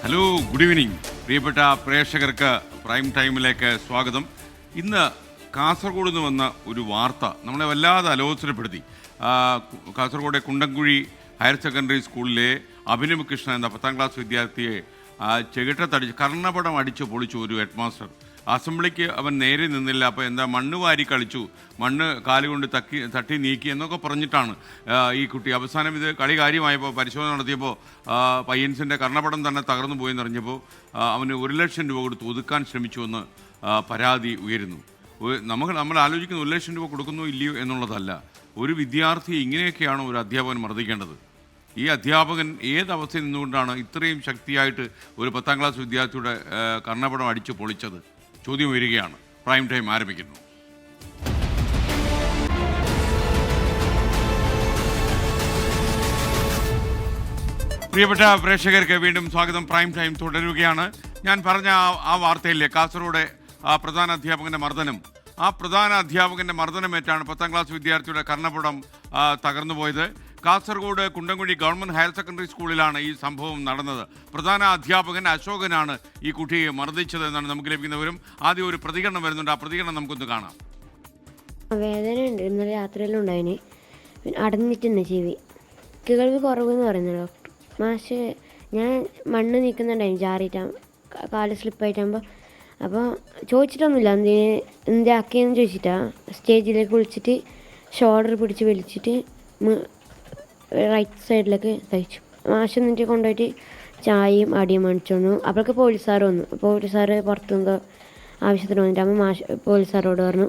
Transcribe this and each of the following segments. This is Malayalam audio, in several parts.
ഹലോ, ഗുഡ് ഈവനിങ് പ്രിയപ്പെട്ട പ്രേക്ഷകർക്ക് പ്രൈം ടൈമിലേക്ക് സ്വാഗതം. ഇന്ന് കാസർഗോഡ് നിന്ന് വന്ന ഒരു വാർത്ത നമ്മളെ വല്ലാതെ അലോസരപ്പെടുത്തി. കാസർഗോഡ് കുണ്ടൻകുഴി ഹയർ സെക്കൻഡറി സ്കൂളിലെ അഭിനവ് കൃഷ്ണ എന്ന 10ാം ക്ലാസ് വിദ്യാർത്ഥിയെ ചെകിട്ടത്തടിച്ച് കർണപടം അടിച്ച് പൊളിച്ചു ഒരു ഹെഡ് മാസ്റ്റർ. അസംബ്ലിക്ക് അവൻ നേരെ നിന്നില്ല, അപ്പോൾ എന്താ മണ്ണ് വാരി കളിച്ചു, മണ്ണ് കാലുകൊണ്ട് തട്ടി നീക്കി എന്നൊക്കെ പറഞ്ഞിട്ടാണ് ഈ കുട്ടി. അവസാനം ഇത് കളി കാര്യമായപ്പോൾ പരിശോധന നടത്തിയപ്പോൾ പയ്യൻസിൻ്റെ കർണപടം തന്നെ തകർന്നു പോയെന്നറിഞ്ഞപ്പോൾ അവന് 1 ലക്ഷം രൂപ കൊടുത്ത് ഒതുക്കാൻ ശ്രമിച്ചുവെന്ന് പരാതി ഉയരുന്നു. നമ്മൾ ആലോചിക്കുന്ന 1 ലക്ഷം രൂപ കൊടുക്കുന്നോ ഇല്ലയോ എന്നുള്ളതല്ല. ഒരു വിദ്യാർത്ഥിയെ ഇങ്ങനെയൊക്കെയാണോ ഒരു അധ്യാപകൻ മർദ്ദിക്കേണ്ടത്? ഈ അധ്യാപകൻ ഏതവസ്ഥയിൽ നിന്നുകൊണ്ടാണ് ഇത്രയും ശക്തിയായിട്ട് ഒരു 10ാം ക്ലാസ് വിദ്യാർത്ഥിയുടെ കർണപടം അടിച്ച് പൊളിച്ചത്? ചോദ്യം വരികയാണ്. പ്രൈം ടൈം ആരംഭിക്കുന്നു. പ്രിയപ്പെട്ട പ്രേക്ഷകർക്ക് വീണ്ടും സ്വാഗതം. പ്രൈം ടൈം തുടരുകയാണ്. ഞാൻ പറഞ്ഞ ആ വാർത്തയില്ലേ, കാസർഗോഡ് പ്രധാന അധ്യാപകൻ്റെ മർദ്ദനം. ആ പ്രധാന അധ്യാപകൻ്റെ മർദ്ദനമേറ്റാണ് 10ാം ക്ലാസ് വിദ്യാർത്ഥിയുടെ കർണപടം തകർന്നുപോയത്. കാസർഗോഡ് കുണ്ടൻകുഴി ഗവൺമെൻറ് ഹയർ സെക്കൻഡറി സ്കൂളിലാണ് ഈ സംഭവം നടന്നത്. പ്രധാന അധ്യാപകൻ അശോകനാണ് ഈ കുട്ടിയെ മർദ്ദിച്ചത് എന്നാണ് നമുക്ക് ലഭിക്കുന്നവരും. ആദ്യം ഒരു പ്രതികരണം വരുന്നുണ്ട്, ആ പ്രതികരണം നമുക്കൊന്ന് കാണാം. വേദനയുണ്ട്, ഇന്നലെ രാത്രിയിലും ഉണ്ടായിന്, അടഞ്ഞിട്ടുണ്ട് ചെവി, കേൾവി കുറവെന്ന് പറയുന്നത് ഡോക്ടർ. മാഷ് ഞാൻ മണ്ണ് നീക്കുന്നുണ്ടായിരുന്നു, ചാറിയിട്ടാകുമ്പോൾ കാല് സ്ലിപ്പായിട്ടാകുമ്പോൾ. അപ്പോൾ ചോദിച്ചിട്ടൊന്നുമില്ല എന്തിനെ ആക്കിയെന്ന് ചോദിച്ചിട്ടാ സ്റ്റേജിലേക്ക് വിളിച്ചിട്ട് ഷോൾഡർ പിടിച്ച് വലിച്ചിട്ട് റൈറ്റ് സൈഡിലേക്ക് തയ്ച്ചു. മാഷ് എന്നിട്ട് കൊണ്ടുപോയിട്ട് ചായയും അടിയും മേടിച്ചു വന്നു. അപ്പോഴൊക്കെ പോലീസുകാർ വന്നു. പോലീസുകാർ പുറത്തുനിന്ന് ആവശ്യത്തിന് വന്നിട്ട് അമ്മ പോലീസുകാരോട് പറഞ്ഞു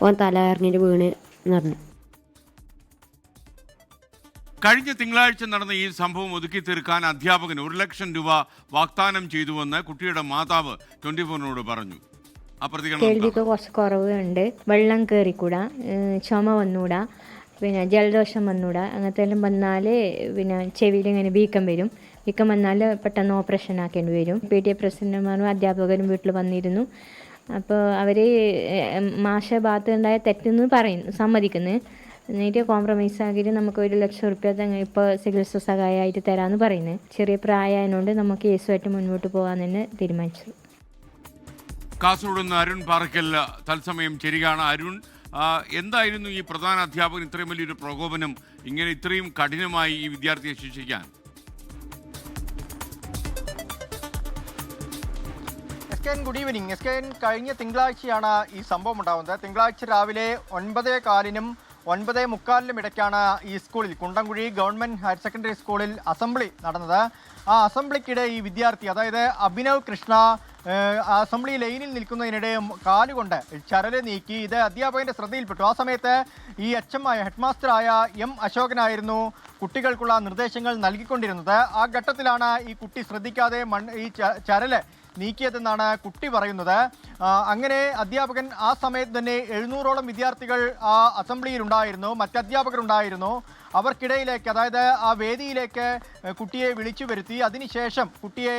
ഓൻ തല ഇറങ്ങിയിട്ട് വീണ് എന്ന് പറഞ്ഞു. കഴിഞ്ഞ തിങ്കളാഴ്ച നടന്ന ഈ സംഭവം ഒതുക്കി തീർക്കാൻ അധ്യാപകൻ 1 ലക്ഷം രൂപ വാഗ്ദാനം ചെയ്തുവെന്ന് കുട്ടിയുടെ മാതാവ് 24നോട് പറഞ്ഞു. ആ പ്രതികരണം കേൾവിക്ക് കുറച്ച് കുറവുണ്ട്, വെള്ളം കയറിക്കൂടാ, ചുമ വന്നൂടാ, പിന്നെ ജലദോഷം വന്നൂടാ, അങ്ങനത്തെ എല്ലാം വന്നാൽ പിന്നെ ചെവിയിൽ ഇങ്ങനെ വീക്കം വരും. വീക്കം വന്നാൽ പെട്ടെന്ന് ഓപ്പറേഷൻ ആക്കേണ്ടി വരും. PTA പ്രസിഡന്റുമാരും അധ്യാപകരും വീട്ടിൽ വന്നിരുന്നു. അപ്പോൾ അവർ മാഷ ഭാഗത്ത് ഉണ്ടായ തെറ്റെന്ന് പറയുന്നു, സമ്മതിക്കുന്നു. എന്നിട്ട് കോംപ്രമൈസ് ആക്കിയിട്ട് നമുക്ക് 1 ലക്ഷം റുപ്യ ഇപ്പോൾ ചികിത്സ സഹായമായിട്ട് തരാമെന്ന് പറയുന്നത്. ചെറിയ പ്രായമായതുകൊണ്ട് നമുക്ക് കേസുമായിട്ട് മുന്നോട്ട് പോകാൻ തന്നെ തീരുമാനിച്ചു. കാസർഗോഡ് നിന്ന് അരുൺ പാറക്കൽ തത്സമയം ചേരുകയാണ്. അരുൺ, എന്തായിരുന്നു ഈ പ്രധാന അധ്യാപകൻ ഇത്രയും വലിയൊരു പ്രകോപനം, ഇങ്ങനെ ഇത്രയും കഠിനമായി ഈ വിദ്യാർത്ഥിയെ ശിക്ഷിക്കാൻ? Good evening. കഴിഞ്ഞ തിങ്കളാഴ്ചയാണ് ഈ സംഭവം ഉണ്ടാകുന്നത്. തിങ്കളാഴ്ച രാവിലെ 9:15-നും 9:45-നും ഇടയ്ക്കാണ് ഈ സ്കൂളിൽ, കുണ്ടൻകുഴി ഗവൺമെൻറ് ഹയർ സെക്കൻഡറി സ്കൂളിൽ അസംബ്ലി നടന്നത്. ആ അസംബ്ലിക്കിടെ ഈ വിദ്യാർത്ഥി, അതായത് അഭിനവ് കൃഷ്ണ, അസംബ്ലി ലൈനിൽ നിൽക്കുന്നതിനിടെ കാലുകൊണ്ട് ചരല് നീക്കി. ഇത് അധ്യാപകൻ്റെ ശ്രദ്ധയിൽപ്പെട്ടു. ആ സമയത്ത് ഈ ഹെഡ് മാസ്റ്ററായ അശോകനായിരുന്നു കുട്ടികൾക്കുള്ള നിർദ്ദേശങ്ങൾ നൽകിക്കൊണ്ടിരുന്നത്. ആ ഘട്ടത്തിലാണ് ഈ കുട്ടി ശ്രദ്ധിക്കാതെ ഈ ചരല് നീക്കിയതെന്നാണ് കുട്ടി പറയുന്നത്. അങ്ങനെ അധ്യാപകൻ ആ സമയത്ത് തന്നെ 700ഓളം വിദ്യാർത്ഥികൾ ആ അസംബ്ലിയിലുണ്ടായിരുന്നു, മറ്റധ്യാപകരുണ്ടായിരുന്നു. അവർക്കിടയിലേക്ക്, അതായത് ആ വേദിയിലേക്ക് കുട്ടിയെ വിളിച്ചു വരുത്തി. അതിനുശേഷം കുട്ടിയെ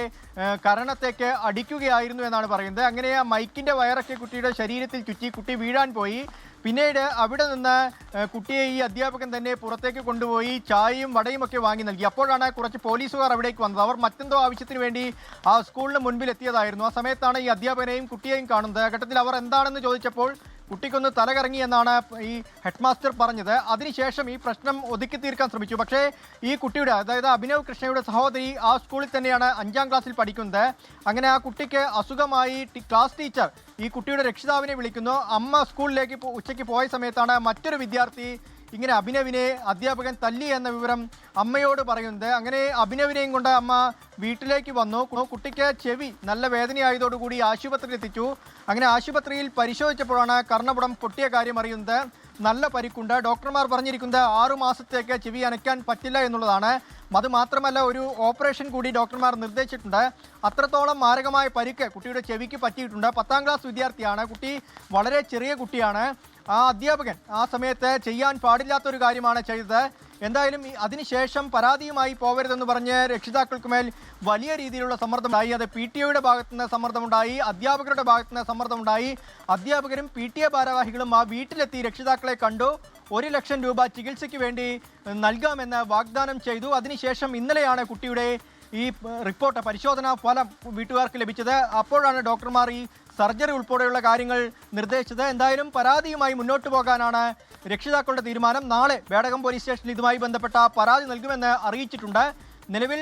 കരണത്തേക്ക് അടിക്കുകയായിരുന്നു എന്നാണ് പറയുന്നത്. അങ്ങനെ ആ മൈക്കിൻ്റെ വയറൊക്കെ കുട്ടിയുടെ ശരീരത്തിൽ ചുറ്റി കുട്ടി വീഴാൻ പോയി. പിന്നീട് അവിടെ നിന്ന് കുട്ടിയെ ഈ അധ്യാപകൻ തന്നെ പുറത്തേക്ക് കൊണ്ടുപോയി ചായയും വടയും ഒക്കെ വാങ്ങി നൽകി. അപ്പോഴാണ് കുറച്ച് പോലീസുകാർ അവിടേക്ക് വന്നത്. അവർ മറ്റെന്തോ ആവശ്യത്തിന് വേണ്ടി ആ സ്കൂളിന് മുൻപിൽ എത്തിയതായിരുന്നു. ആ സമയത്താണ് ഈ അധ്യാപകനെയും കുട്ടിയെയും കാണുന്നത്. ആ ഘട്ടത്തിൽ അവർ എന്താണെന്ന് ചോദിച്ചപ്പോൾ കുട്ടിക്കൊന്ന് തലകറങ്ങി എന്നാണ് ഈ ഹെഡ് മാസ്റ്റർ പറഞ്ഞത്. അതിനുശേഷം ഈ പ്രശ്നം ഒതുക്കി തീർക്കാൻ ശ്രമിച്ചു. പക്ഷേ ഈ കുട്ടിയുടെ, അതായത് അഭിനവ് കൃഷ്ണയുടെ സഹോദരി ആ സ്കൂളിൽ തന്നെയാണ് 5ാം ക്ലാസ്സിൽ പഠിക്കുന്നത്. അങ്ങനെ ആ കുട്ടിക്ക് അസുഖമായി ക്ലാസ് ടീച്ചർ ഈ കുട്ടിയുടെ രക്ഷിതാവിനെ വിളിക്കുന്നു. അമ്മ സ്കൂളിലേക്ക് ഉച്ചയ്ക്ക് പോയ സമയത്താണ് മറ്റൊരു വിദ്യാർത്ഥി ഇങ്ങനെ അഭിനവിനെ അധ്യാപകൻ തല്ലി എന്ന വിവരം അമ്മയോട് പറയുന്നത്. അങ്ങനെ അഭിനവിനെയും കൊണ്ട് അമ്മ വീട്ടിലേക്ക് വന്നു. കുട്ടിക്ക് ചെവി നല്ല വേദനയായതോടുകൂടി ആശുപത്രിയിൽ എത്തിച്ചു. അങ്ങനെ ആശുപത്രിയിൽ പരിശോധിച്ചപ്പോഴാണ് കർണപടം പൊട്ടിയ കാര്യം അറിയുന്നത്. നല്ല പരിക്കുണ്ട്. ഡോക്ടർമാർ പറഞ്ഞിരിക്കുന്നത് 6 മാസത്തേക്ക് ചെവി അനയ്ക്കാൻ പറ്റില്ല എന്നുള്ളതാണ്. അതുമാത്രമല്ല, ഒരു ഓപ്പറേഷൻ കൂടി ഡോക്ടർമാർ നിർദ്ദേശിച്ചിട്ടുണ്ട്. അത്രത്തോളം മാരകമായ പരിക്ക് കുട്ടിയുടെ ചെവിക്ക് പറ്റിയിട്ടുണ്ട്. 10ാം ക്ലാസ് വിദ്യാർത്ഥിയാണ് കുട്ടി, വളരെ ചെറിയ കുട്ടിയാണ്. ആ അധ്യാപകൻ ആ സമയത്ത് ചെയ്യാൻ പാടില്ലാത്തൊരു കാര്യമാണ് ചെയ്തത്. എന്തായാലും അതിനുശേഷം പരാതിയുമായി പോകരുതെന്ന് പറഞ്ഞ് രക്ഷിതാക്കൾക്കുമേൽ വലിയ രീതിയിലുള്ള സമ്മർദ്ദമുണ്ടായി. അത് PTA ഭാഗത്തുനിന്ന് സമ്മർദ്ദമുണ്ടായി, അധ്യാപകരുടെ ഭാഗത്തുനിന്ന് സമ്മർദ്ദമുണ്ടായി. അധ്യാപകരും PTA ഭാരവാഹികളും ആ വീട്ടിലെത്തി രക്ഷിതാക്കളെ കണ്ടു. 1 ലക്ഷം രൂപ ചികിത്സയ്ക്ക് വേണ്ടി നൽകാമെന്ന് വാഗ്ദാനം ചെയ്തു. അതിനുശേഷം ഇന്നലെയാണ് കുട്ടിയുടെ ഈ റിപ്പോർട്ട് പരിശോധനാ ഫലം വീട്ടുകാർക്ക് ലഭിച്ചത്. അപ്പോഴാണ് ഡോക്ടർമാർ ഈ സർജറി ഉൾപ്പെടെയുള്ള കാര്യങ്ങൾ നിർദ്ദേശിച്ചത്. എന്തായാലും പരാതിയുമായി മുന്നോട്ട് പോകാനാണ് രക്ഷിതാക്കളുടെ തീരുമാനം. നാളെ ബേഡകം പോലീസ് സ്റ്റേഷനിൽ ഇതുമായി ബന്ധപ്പെട്ട പരാതി നൽകുമെന്ന് അറിയിച്ചിട്ടുണ്ട്. നിലവിൽ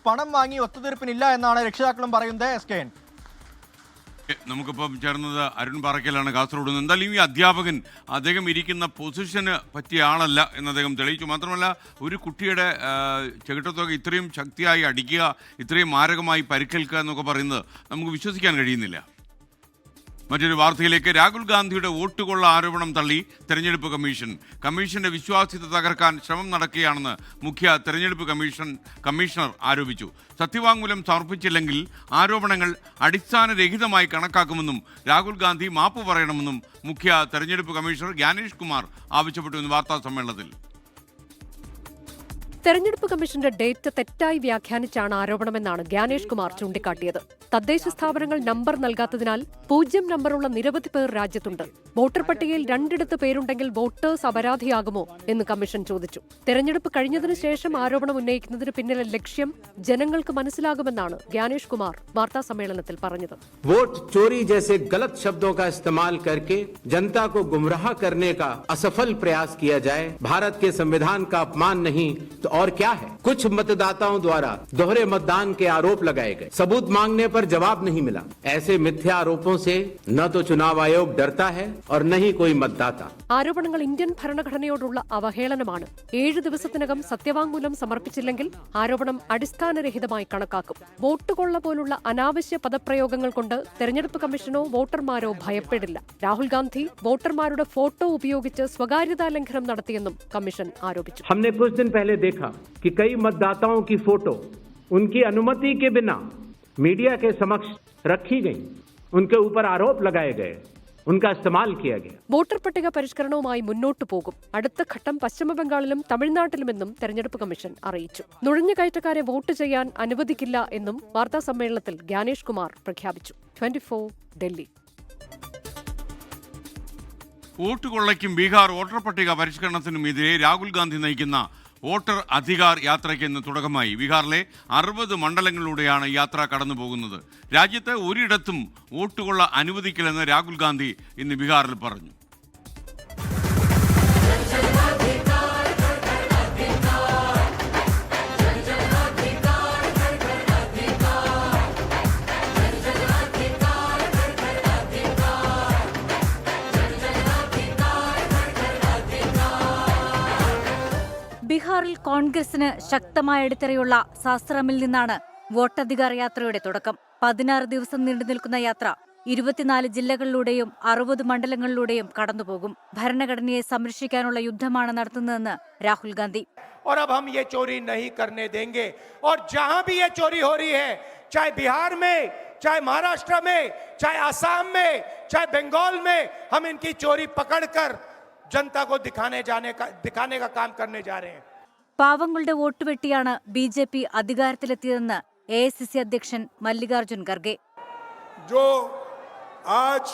പണം വാങ്ങി ഒത്തുതീർപ്പിനില്ല എന്നാണ് രക്ഷിതാക്കളും പറയുന്നത്. SKN നമുക്കിപ്പം ചേർന്നത് അരുൺ പാറയ്ക്കലാണ്, കാസർഗോഡ് നിന്ന്. എന്തായാലും ഈ അധ്യാപകൻ അദ്ദേഹം ഇരിക്കുന്ന പൊസിഷന് പറ്റിയ ആളല്ല എന്ന് അദ്ദേഹം തെളിയിച്ചു. മാത്രമല്ല ഒരു കുട്ടിയുടെ ചെകിട്ടത്തൊക്കെ ഇത്രയും ശക്തിയായി അടിക്കുക, ഇത്രയും മാരകമായി പരിക്കേൽക്കുക എന്നൊക്കെ പറയുന്നത് നമുക്ക് വിശ്വസിക്കാൻ കഴിയുന്നില്ല. മറ്റൊരു വാർത്തയിലേക്ക്. രാഹുൽ ഗാന്ധിയുടെ വോട്ടുകൊള്ള ആരോപണം തള്ളി തെരഞ്ഞെടുപ്പ് കമ്മീഷൻ. കമ്മീഷന്റെ വിശ്വാസ്യത തകർക്കാൻ ശ്രമം നടക്കുകയാണെന്ന് മുഖ്യ തെരഞ്ഞെടുപ്പ് കമ്മീഷണർ ആരോപിച്ചു. സത്യവാങ്മൂലം സമർപ്പിച്ചില്ലെങ്കിൽ ആരോപണങ്ങൾ അടിസ്ഥാനരഹിതമായി കണക്കാക്കുമെന്നും രാഹുൽ ഗാന്ധി മാപ്പ് പറയണമെന്നും മുഖ്യ തെരഞ്ഞെടുപ്പ് കമ്മീഷണർ ജ്ഞാനേഷ് കുമാർ ആവശ്യപ്പെട്ടു എന്ന് വാർത്താ സമ്മേളനത്തിൽ. തെരഞ്ഞെടുപ്പ് കമ്മീഷന്റെ ഡേറ്റ തെറ്റായി വ്യാഖ്യാനിച്ചാണ് ആരോപണമെന്നാണ് ജ്ഞാനേഷ് കുമാർ ചൂണ്ടിക്കാട്ടിയത്. തദ്ദേശ സ്ഥാപനങ്ങൾ നമ്പർ നൽകാത്തതിനാൽ 0 നമ്പറുള്ള നിരവധി പേർ രാജ്യത്തുണ്ട്. വോട്ടർ പട്ടികയിൽ 2 പേരുണ്ടെങ്കിൽ വോട്ടേഴ്സ് അപരാധിയാകുമോ എന്ന് കമ്മീഷൻ ചോദിച്ചു. തെരഞ്ഞെടുപ്പ് കഴിഞ്ഞതിനു ശേഷം ആരോപണം ഉന്നയിക്കുന്നതിന് പിന്നിലെ ലക്ഷ്യം ജനങ്ങൾക്ക് മനസ്സിലാകുമെന്നാണ് ജ്ഞാനേഷ് കുമാർ വാർത്താ സമ്മേളനത്തിൽ പറഞ്ഞത്. वोट चोरी जैसे गलत शब्दों का इस्तेमाल करके जनता को गुमराह करने का असफल प्रयास किया जाए भारत के संविधान का अपमान नहीं तो और क्या है। कुछ मतदाताओं द्वारा दोहरे मतदान के आरोप लगाए गए, सबूत मांगने पर जवाब नहीं मिला। ऐसे मिथ्या आरोपों से न तो चुनाव आयोग डरता है और न ही कोई मतदाता। ആരോപണങ്ങൾ ഇന്ത്യൻ ഭരണഘടനയോടുള്ള അവഹേളനമാണ്. 7 ദിവസത്തിനകം സത്യവാങ്മൂലം സമർപ്പിച്ചില്ലെങ്കിൽ ആരോപണം അടിസ്ഥാനരഹിതമായി കണക്കാക്കും. വോട്ടുകൊള്ള പോലുള്ള അനാവശ്യ പദപ്രയോഗങ്ങൾ കൊണ്ട് തെരഞ്ഞെടുപ്പ് കമ്മീഷനോ വോട്ടർമാരോ ഭയപ്പെടില്ല. രാഹുൽ ഗാന്ധി വോട്ടർമാരുടെ ഫോട്ടോ ഉപയോഗിച്ച് സ്വകാര്യതാ ലംഘനം നടത്തിയെന്നും കമ്മീഷൻ ആരോപിച്ചു. हमने कुछ दिन पहले देखा कि कई मतदाताओं की फोटो उनकी अनुमति के बिना मीडिया के समक्ष रखी गई, उनके ऊपर आरोप लगाए गए, उनका इस्तेमाल किया गया. വോട്ടർ പട്ടിക പരിഷ്കരണവുമായി മുന്നോട്ടു പോകും. അടുത്ത ഘട്ടം പശ്ചിമബംഗാളിലും തമിഴ്നാട്ടിലുമെന്നും തെരഞ്ഞെടുപ്പ് കമ്മീഷൻ അറിയിച്ചു. നുഴഞ്ഞുകയറ്റക്കാരെ വോട്ട് ചെയ്യാൻ അനുവദിക്കില്ല എന്നും വാർത്താ സമ്മേളനത്തിൽ ജ്ഞാനേഷ് കുമാർ പ്രഖ്യാപിച്ചു. 24 ഡൽഹി. വോട്ടുകൊള്ളയ്ക്കും ബീഹാർ വോട്ടർ പട്ടിക പരിഷ്കരണത്തിനുമെതിരെ രാഹുൽ ഗാന്ധി നയിക്കുന്ന വോട്ടർ അധികാർ യാത്രയ്ക്ക് ഇന്ന് തുടക്കമായി. ബീഹാറിലെ 60 മണ്ഡലങ്ങളിലൂടെയാണ് യാത്ര കടന്നു പോകുന്നത്. രാജ്യത്ത് ഒരിടത്തും വോട്ടുകൊള്ള അനുവദിക്കില്ലെന്ന് രാഹുൽ ഗാന്ധി ഇന്ന് ബീഹാറിൽ പറഞ്ഞു. ബീഹാറിൽ കോൺഗ്രസിന് ശക്തമായ അടിത്തറയുള്ള സാസ്ത്രമിൽ നിന്നാണ് വോട്ടധികാർ യാത്രയുടെ തുടക്കം. 16 ദിവസം നീണ്ടുനിൽക്കുന്ന യാത്ര 24 ജില്ലകളിലൂടെയും 60 മണ്ഡലങ്ങളിലൂടെയും കടന്നുപോകും. ഭരണഘടനയെ സംരക്ഷിക്കാനുള്ള യുദ്ധമാണ് നടത്തുന്നതെന്ന് രാഹുൽ ഗാന്ധി. और अब हम ये चोरी नहीं करने देंगे और जहां भी ये चोरी हो रही है, चाहे बिहार में, चाहे महाराष्ट्र में, चाहे असम में, चाहे बंगाल में, हम इनकी चोरी पकड़कर जनता को दिखाने का काम करने जा रहे हैं. പാവങ്ങളുടെ വോട്ട് വെട്ടിയാണ് BJP അധികാരത്തിലെത്തിയതെന്ന് AICC അധ്യക്ഷൻ മല്ലികാർജുൻ ഖർഗെ. जो आज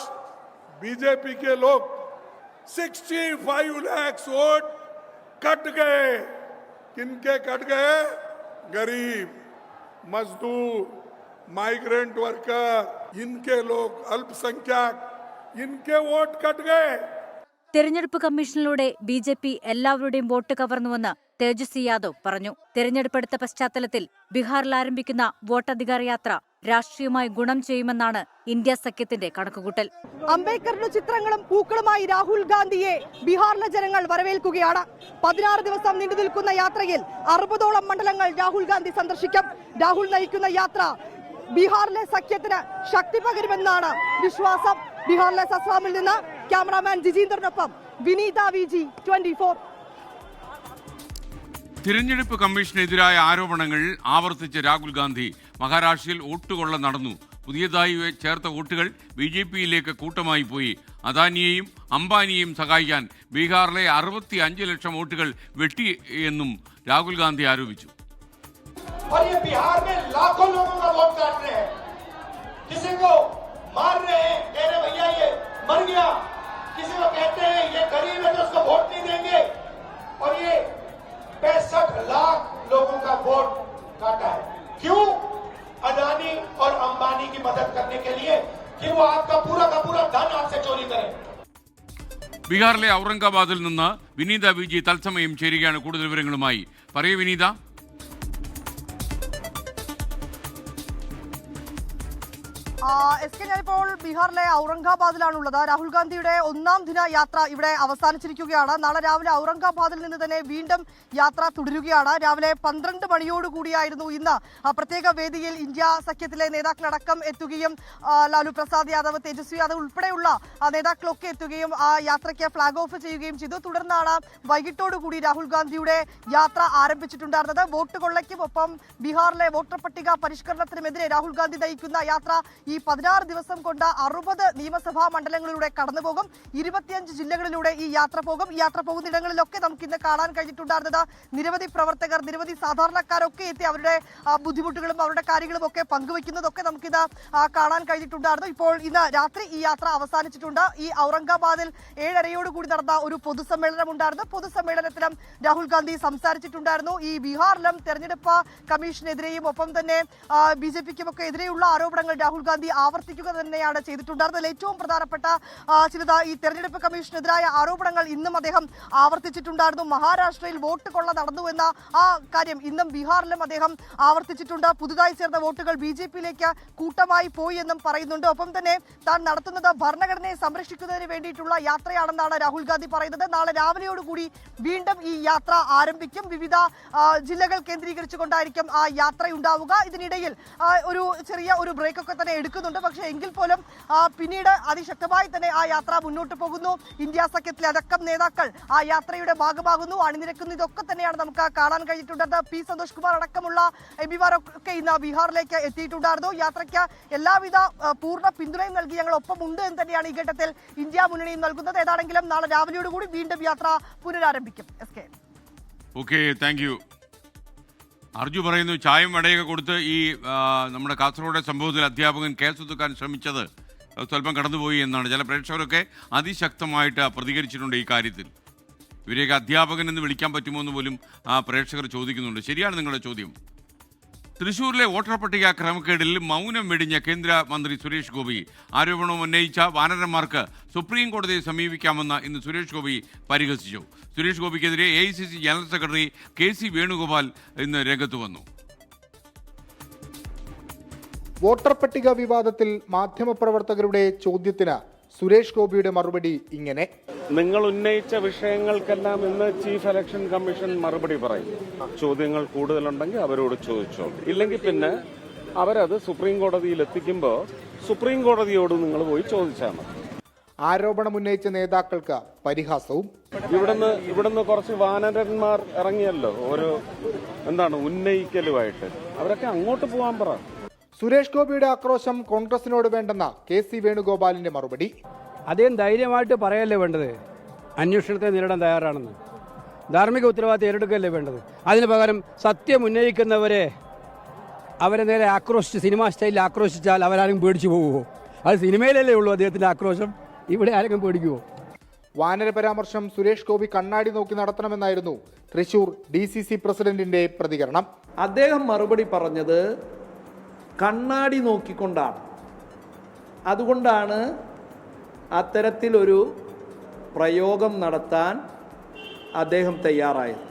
BJP के लोग 65 लाख वोट कट गए, किनके कट गए? गरीब, मजदूर, माइग्रेंट वर्कर, इनके लोग, अल्पसंख्यक, इनके वोट कट गए. തെരഞ്ഞെടുപ്പ് കമ്മീഷനിലൂടെ BJP എല്ലാവരുടെയും വോട്ട് കവർന്നുവെന്ന് തേജസ്വി യാദവ് പറഞ്ഞു. തെരഞ്ഞെടുപ്പെടുത്ത പശ്ചാത്തലത്തിൽ ബീഹാറിൽ ആരംഭിക്കുന്ന വോട്ടധികാര യാത്ര രാഷ്ട്രീയമായി ഗുണം ചെയ്യുമെന്നാണ് ഇന്ത്യ സഖ്യത്തിന്റെ കണക്കുകൂട്ടൽ. അംബേദ്കറുടെ ചിത്രങ്ങളും പൂക്കളുമായി രാഹുൽ ഗാന്ധിയെ ബീഹാറിലെ ജനങ്ങൾ വരവേൽക്കുകയാണ്. 16 ദിവസം നീണ്ടു നിൽക്കുന്ന യാത്രയിൽ 60ഓളം മണ്ഡലങ്ങൾ രാഹുൽ ഗാന്ധി സന്ദർശിക്കും. രാഹുൽ നയിക്കുന്ന യാത്ര ബീഹാറിലെ സഖ്യത്തിന് ശക്തി പകരുമെന്നാണ് വിശ്വാസം. ബീഹാറിലെ സസ്വാമിൽ നിന്ന് ക്യാമറാമാൻ ജിജീന്ദ്രനൊപ്പം വിനീത VG 24. തിരഞ്ഞെടുപ്പ് കമ്മീഷനെതിരായ ആരോപണങ്ങൾ ആവർത്തിച്ച രാഹുൽ ഗാന്ധി മഹാരാഷ്ട്രയിൽ വോട്ടുകൊള്ള നടന്നു. പുതിയതായി ചേർത്ത വോട്ടുകൾ BJPയിലേക്ക് കൂട്ടമായി പോയി. അദാനിയെയും അംബാനിയെയും സഹായിക്കാൻ ബീഹാറിലെ 65 ലക്ഷം വോട്ടുകൾ വെട്ടിയെന്നും രാഹുൽ ഗാന്ധി ആരോപിച്ചു. और ये बिहार में लाखों लोगों का वोट काट रहे हैं, किसी को मार रहे हैं, कह रहे भैया ये मर गया, किसी को कहते हैं ये गरीब है तो उसको वोट नहीं देंगे, और ये 65 लाख लोगों का वोट काटा है. क्यों? पानी की मदद करने के लिए कि वो आपका पूरा का पूरा धन आपसे चोरी करे। ബീഹാറിലെ ഔറംഗാബാദിൽ നിന്ന് വിനീത വിജി തത്സമയം ചേരുകയാണ് കൂടുതൽ വിവരങ്ങളുമായി. പറയൂ വിനീത. എസ് കെ, ഞാനിപ്പോൾ ബീഹാറിലെ ഔറംഗാബാദിലാണുള്ളത്. രാഹുൽ ഗാന്ധിയുടെ ഒന്നാം ദിന യാത്ര ഇവിടെ അവസാനിച്ചിരിക്കുകയാണ്. നാളെ രാവിലെ ഔറംഗാബാദിൽ നിന്ന് തന്നെ വീണ്ടും യാത്ര തുടരുകയാണ്. രാവിലെ 12 മണിയോടുകൂടിയായിരുന്നു ഇന്ന് പ്രത്യേക വേദിയിൽ ഇന്ത്യ സഖ്യത്തിലെ നേതാക്കളടക്കം എത്തുകയും ലാലു പ്രസാദ് യാദവ്, തേജസ്വി യാദവ് ഉൾപ്പെടെയുള്ള നേതാക്കളൊക്കെ എത്തുകയും ആ യാത്രയ്ക്ക് ഫ്ളാഗ് ഓഫ് ചെയ്യുകയും ചെയ്തു. തുടർന്നാണ് വൈകിട്ടോടുകൂടി രാഹുൽ ഗാന്ധിയുടെ യാത്ര ആരംഭിച്ചിട്ടുണ്ടായിരുന്നത്. വോട്ട് കൊള്ളയ്ക്കും ഒപ്പം ബീഹാറിലെ വോട്ടർ പട്ടിക പരിഷ്കരണത്തിനുമെതിരെ രാഹുൽ ഗാന്ധി നയിക്കുന്ന യാത്ര ഈ 16 ദിവസം കൊണ്ട് 60 നിയമസഭാ മണ്ഡലങ്ങളിലൂടെ കടന്നുപോകും. 25 ജില്ലകളിലൂടെ ഈ യാത്ര പോകും. ഈ യാത്ര പോകുന്നിടങ്ങളിലൊക്കെ നമുക്ക് ഇന്ന് കാണാൻ കഴിഞ്ഞിട്ടുണ്ടായിരുന്നത് നിരവധി പ്രവർത്തകർ, നിരവധി സാധാരണക്കാരൊക്കെ എത്തി അവരുടെ ബുദ്ധിമുട്ടുകളും അവരുടെ കാര്യങ്ങളും ഒക്കെ പങ്കുവെക്കുന്നതൊക്കെ നമുക്കിത് കാണാൻ കഴിഞ്ഞിട്ടുണ്ടായിരുന്നു. ഇപ്പോൾ ഇന്ന് രാത്രി ഈ യാത്ര അവസാനിച്ചിട്ടുണ്ട്. ഈ ഔറംഗാബാദിൽ 7:30 നടന്ന ഒരു പൊതുസമ്മേളനം ഉണ്ടായിരുന്നു. പൊതുസമ്മേളനത്തിലും രാഹുൽ ഗാന്ധി സംസാരിച്ചിട്ടുണ്ടായിരുന്നു. ഈ ബീഹാറിലും തെരഞ്ഞെടുപ്പ് കമ്മീഷനെതിരെയും ഒപ്പം തന്നെ BJPക്കും ഒക്കെ എതിരെയുള്ള ആരോപണങ്ങൾ രാഹുൽ ഗാന്ധി ആവർത്തിക്കുക തന്നെയാണ് ചെയ്തിട്ടുണ്ടായിരുന്നത്. ഏറ്റവും പ്രധാനപ്പെട്ട ചിലത് ഈ തെരഞ്ഞെടുപ്പ് കമ്മീഷനെതിരായ ആരോപണങ്ങൾ ഇന്നും അദ്ദേഹം ആവർത്തിച്ചിട്ടുണ്ടായിരുന്നു. മഹാരാഷ്ട്രയിൽ വോട്ട് കൊള്ള നടന്നു എന്ന ആ കാര്യം ഇന്നും ബീഹാറിലും അദ്ദേഹം ആവർത്തിച്ചിട്ടുണ്ട്. പുതുതായി ചേർന്ന വോട്ടുകൾ BJPയിലേക്ക് കൂട്ടമായി പോയി എന്നും പറയുന്നുണ്ട്. ഒപ്പം തന്നെ താൻ നടത്തുന്നത് ഭരണഘടനയെ സംരക്ഷിക്കുന്നതിന് വേണ്ടിയിട്ടുള്ള യാത്രയാണെന്നാണ് രാഹുൽ ഗാന്ധി പറയുന്നത്. നാളെ രാവിലെയോടുകൂടി വീണ്ടും ഈ യാത്ര ആരംഭിക്കും. വിവിധ ജില്ലകൾ കേന്ദ്രീകരിച്ചുകൊണ്ടായിരിക്കും ആ യാത്രയുണ്ടാവുക. ഇതിനിടയിൽ ഒരു ചെറിയ ഒരു ബ്രേക്കൊക്കെ തന്നെ എടുക്കുന്നുണ്ട്. പക്ഷേ എങ്കിൽ പോലും പിന്നീട് അതിശക്തമായി തന്നെ ആ യാത്ര മുന്നോട്ട് പോകുന്നു. ഇന്ത്യ സഖ്യത്തിലെ അടക്കം നേതാക്കൾ ആ യാത്രയുടെ ഭാഗമാകുന്നു, അണിനിരക്കുന്നു. ഇതൊക്കെ തന്നെയാണ് നമുക്ക് കാണാൻ കഴിഞ്ഞിട്ടുള്ളത്. P. സന്തോഷ് കുമാർ അടക്കമുള്ള MPമാരൊക്കെ ഇന്ന് ബീഹാറിലേക്ക് എത്തിയിട്ടുണ്ടായിരുന്നു. യാത്രയ്ക്ക് എല്ലാവിധ പൂർണ്ണ പിന്തുണയും നൽകി ഞങ്ങൾ ഒപ്പമുണ്ട് എന്ന് തന്നെയാണ് ഈ ഘട്ടത്തിൽ ഇന്ത്യ മുന്നണിയും നൽകുന്നത്. ഏതാണെങ്കിലും നാളെ രാവിലെയോടുകൂടി വീണ്ടും യാത്ര പുനരാരംഭിക്കും. SK. Okay, thank U. Arju പറയുന്നു ചായയും വടയൊക്കെ കൊടുത്ത് ഈ നമ്മുടെ കാസർഗോഡ് സംഭവത്തിൽ അധ്യാപകൻ കേസെടുക്കാൻ ശ്രമിച്ചത് സ്വല്പം കടന്നുപോയി എന്നാണ്. ചില പ്രേക്ഷകരൊക്കെ അതിശക്തമായിട്ട് പ്രതികരിച്ചിട്ടുണ്ട് ഈ കാര്യത്തിൽ. ഇവരെയൊക്കെ അധ്യാപകൻ എന്ന് വിളിക്കാൻ പറ്റുമോ എന്ന് പോലും പ്രേക്ഷകർ ചോദിക്കുന്നുണ്ട്. ശരിയാണ് നിങ്ങളുടെ ചോദ്യം. തൃശ്ശൂരിലെ വോട്ടർ പട്ടിക ക്രമക്കേടിൽ മൗനം വെടിഞ്ഞ കേന്ദ്രമന്ത്രി സുരേഷ് ഗോപി ആരോപണം ഉന്നയിച്ച വാനരന്മാർക്ക് സുപ്രീം കോടതിയെ സമീപിക്കാമെന്ന് ഇന്ന് സുരേഷ് ഗോപി പരിഹസിച്ചു. സുരേഷ് ഗോപിക്കെതിരെ AICC general secretary KC Venugopal ഇന്ന് രംഗത്ത് വന്നു. വോട്ടർ പട്ടിക വിവാദത്തിൽ മാധ്യമപ്രവർത്തകരുടെ ചോദ്യത്തിന് സുരേഷ് ഗോപിയുടെ മറുപടി ഇങ്ങനെ: നിങ്ങൾ ഉന്നയിച്ച വിഷയങ്ങൾക്കെല്ലാം ഇന്ന് ചീഫ് ഇലക്ഷൻ കമ്മീഷൻ മറുപടി പറയും. ചോദ്യങ്ങൾ കൂടുതലുണ്ടെങ്കിൽ അവരോട് ചോദിച്ചോളൂ. ഇല്ലെങ്കിൽ പിന്നെ അവരത് സുപ്രീം കോടതിയിൽ എത്തിക്കുമ്പോൾ സുപ്രീം കോടതിയോട് നിങ്ങൾ പോയി ചോദിച്ചാൽ മതി. ആരോപണം ഉന്നയിച്ച നേതാക്കൾക്ക് പരിഹാസവും. ഇവിടുന്ന് കുറച്ച് വാനരന്മാർ ഇറങ്ങിയല്ലോ, ഓരോ ഉന്നയിക്കലുമായിട്ട്. അവരൊക്കെ അങ്ങോട്ട് പോകാൻ പറ. സുരേഷ് ഗോപിയുടെ ആക്രോശം കോൺഗ്രസിനോട് വേണ്ടെന്ന KC വേണുഗോപാലിന്റെ മറുപടി: അദ്ദേഹം ധൈര്യമായിട്ട് പറയല്ലേ വേണ്ടത്, അന്വേഷണത്തെ നേരിടാൻ തയ്യാറാണെന്ന്. ധാർമ്മിക ഉത്തരവാദിത്തം ഏറ്റെടുക്കുകയല്ലേ വേണ്ടത്. അതിന് പകരം സത്യം ഉന്നയിക്കുന്നവരെ അവരെ നേരെ ആക്രോശിച്ച് സിനിമാ സ്റ്റൈലിൽ ആക്രോശിച്ചാൽ അവരാരും പേടിച്ചു പോകുമോ? അത് സിനിമയിലല്ലേ ഉള്ളൂ അദ്ദേഹത്തിൻ്റെ ആക്രോശം, ഇവിടെ ആരെങ്കിലും പേടിക്കുമോ? വാനര പരാമർശം സുരേഷ് ഗോപി കണ്ണാടി നോക്കി നടത്തണമെന്നായിരുന്നു തൃശൂർ DCC പ്രസിഡന്റിന്റെ പ്രതികരണം. അദ്ദേഹം മറുപടി പറഞ്ഞത് കണ്ണാടി നോക്കിക്കൊണ്ടാണ്. അതുകൊണ്ടാണ് അത്തരത്തിലൊരു പ്രയോഗം നടത്താൻ അദ്ദേഹം തയ്യാറായത്.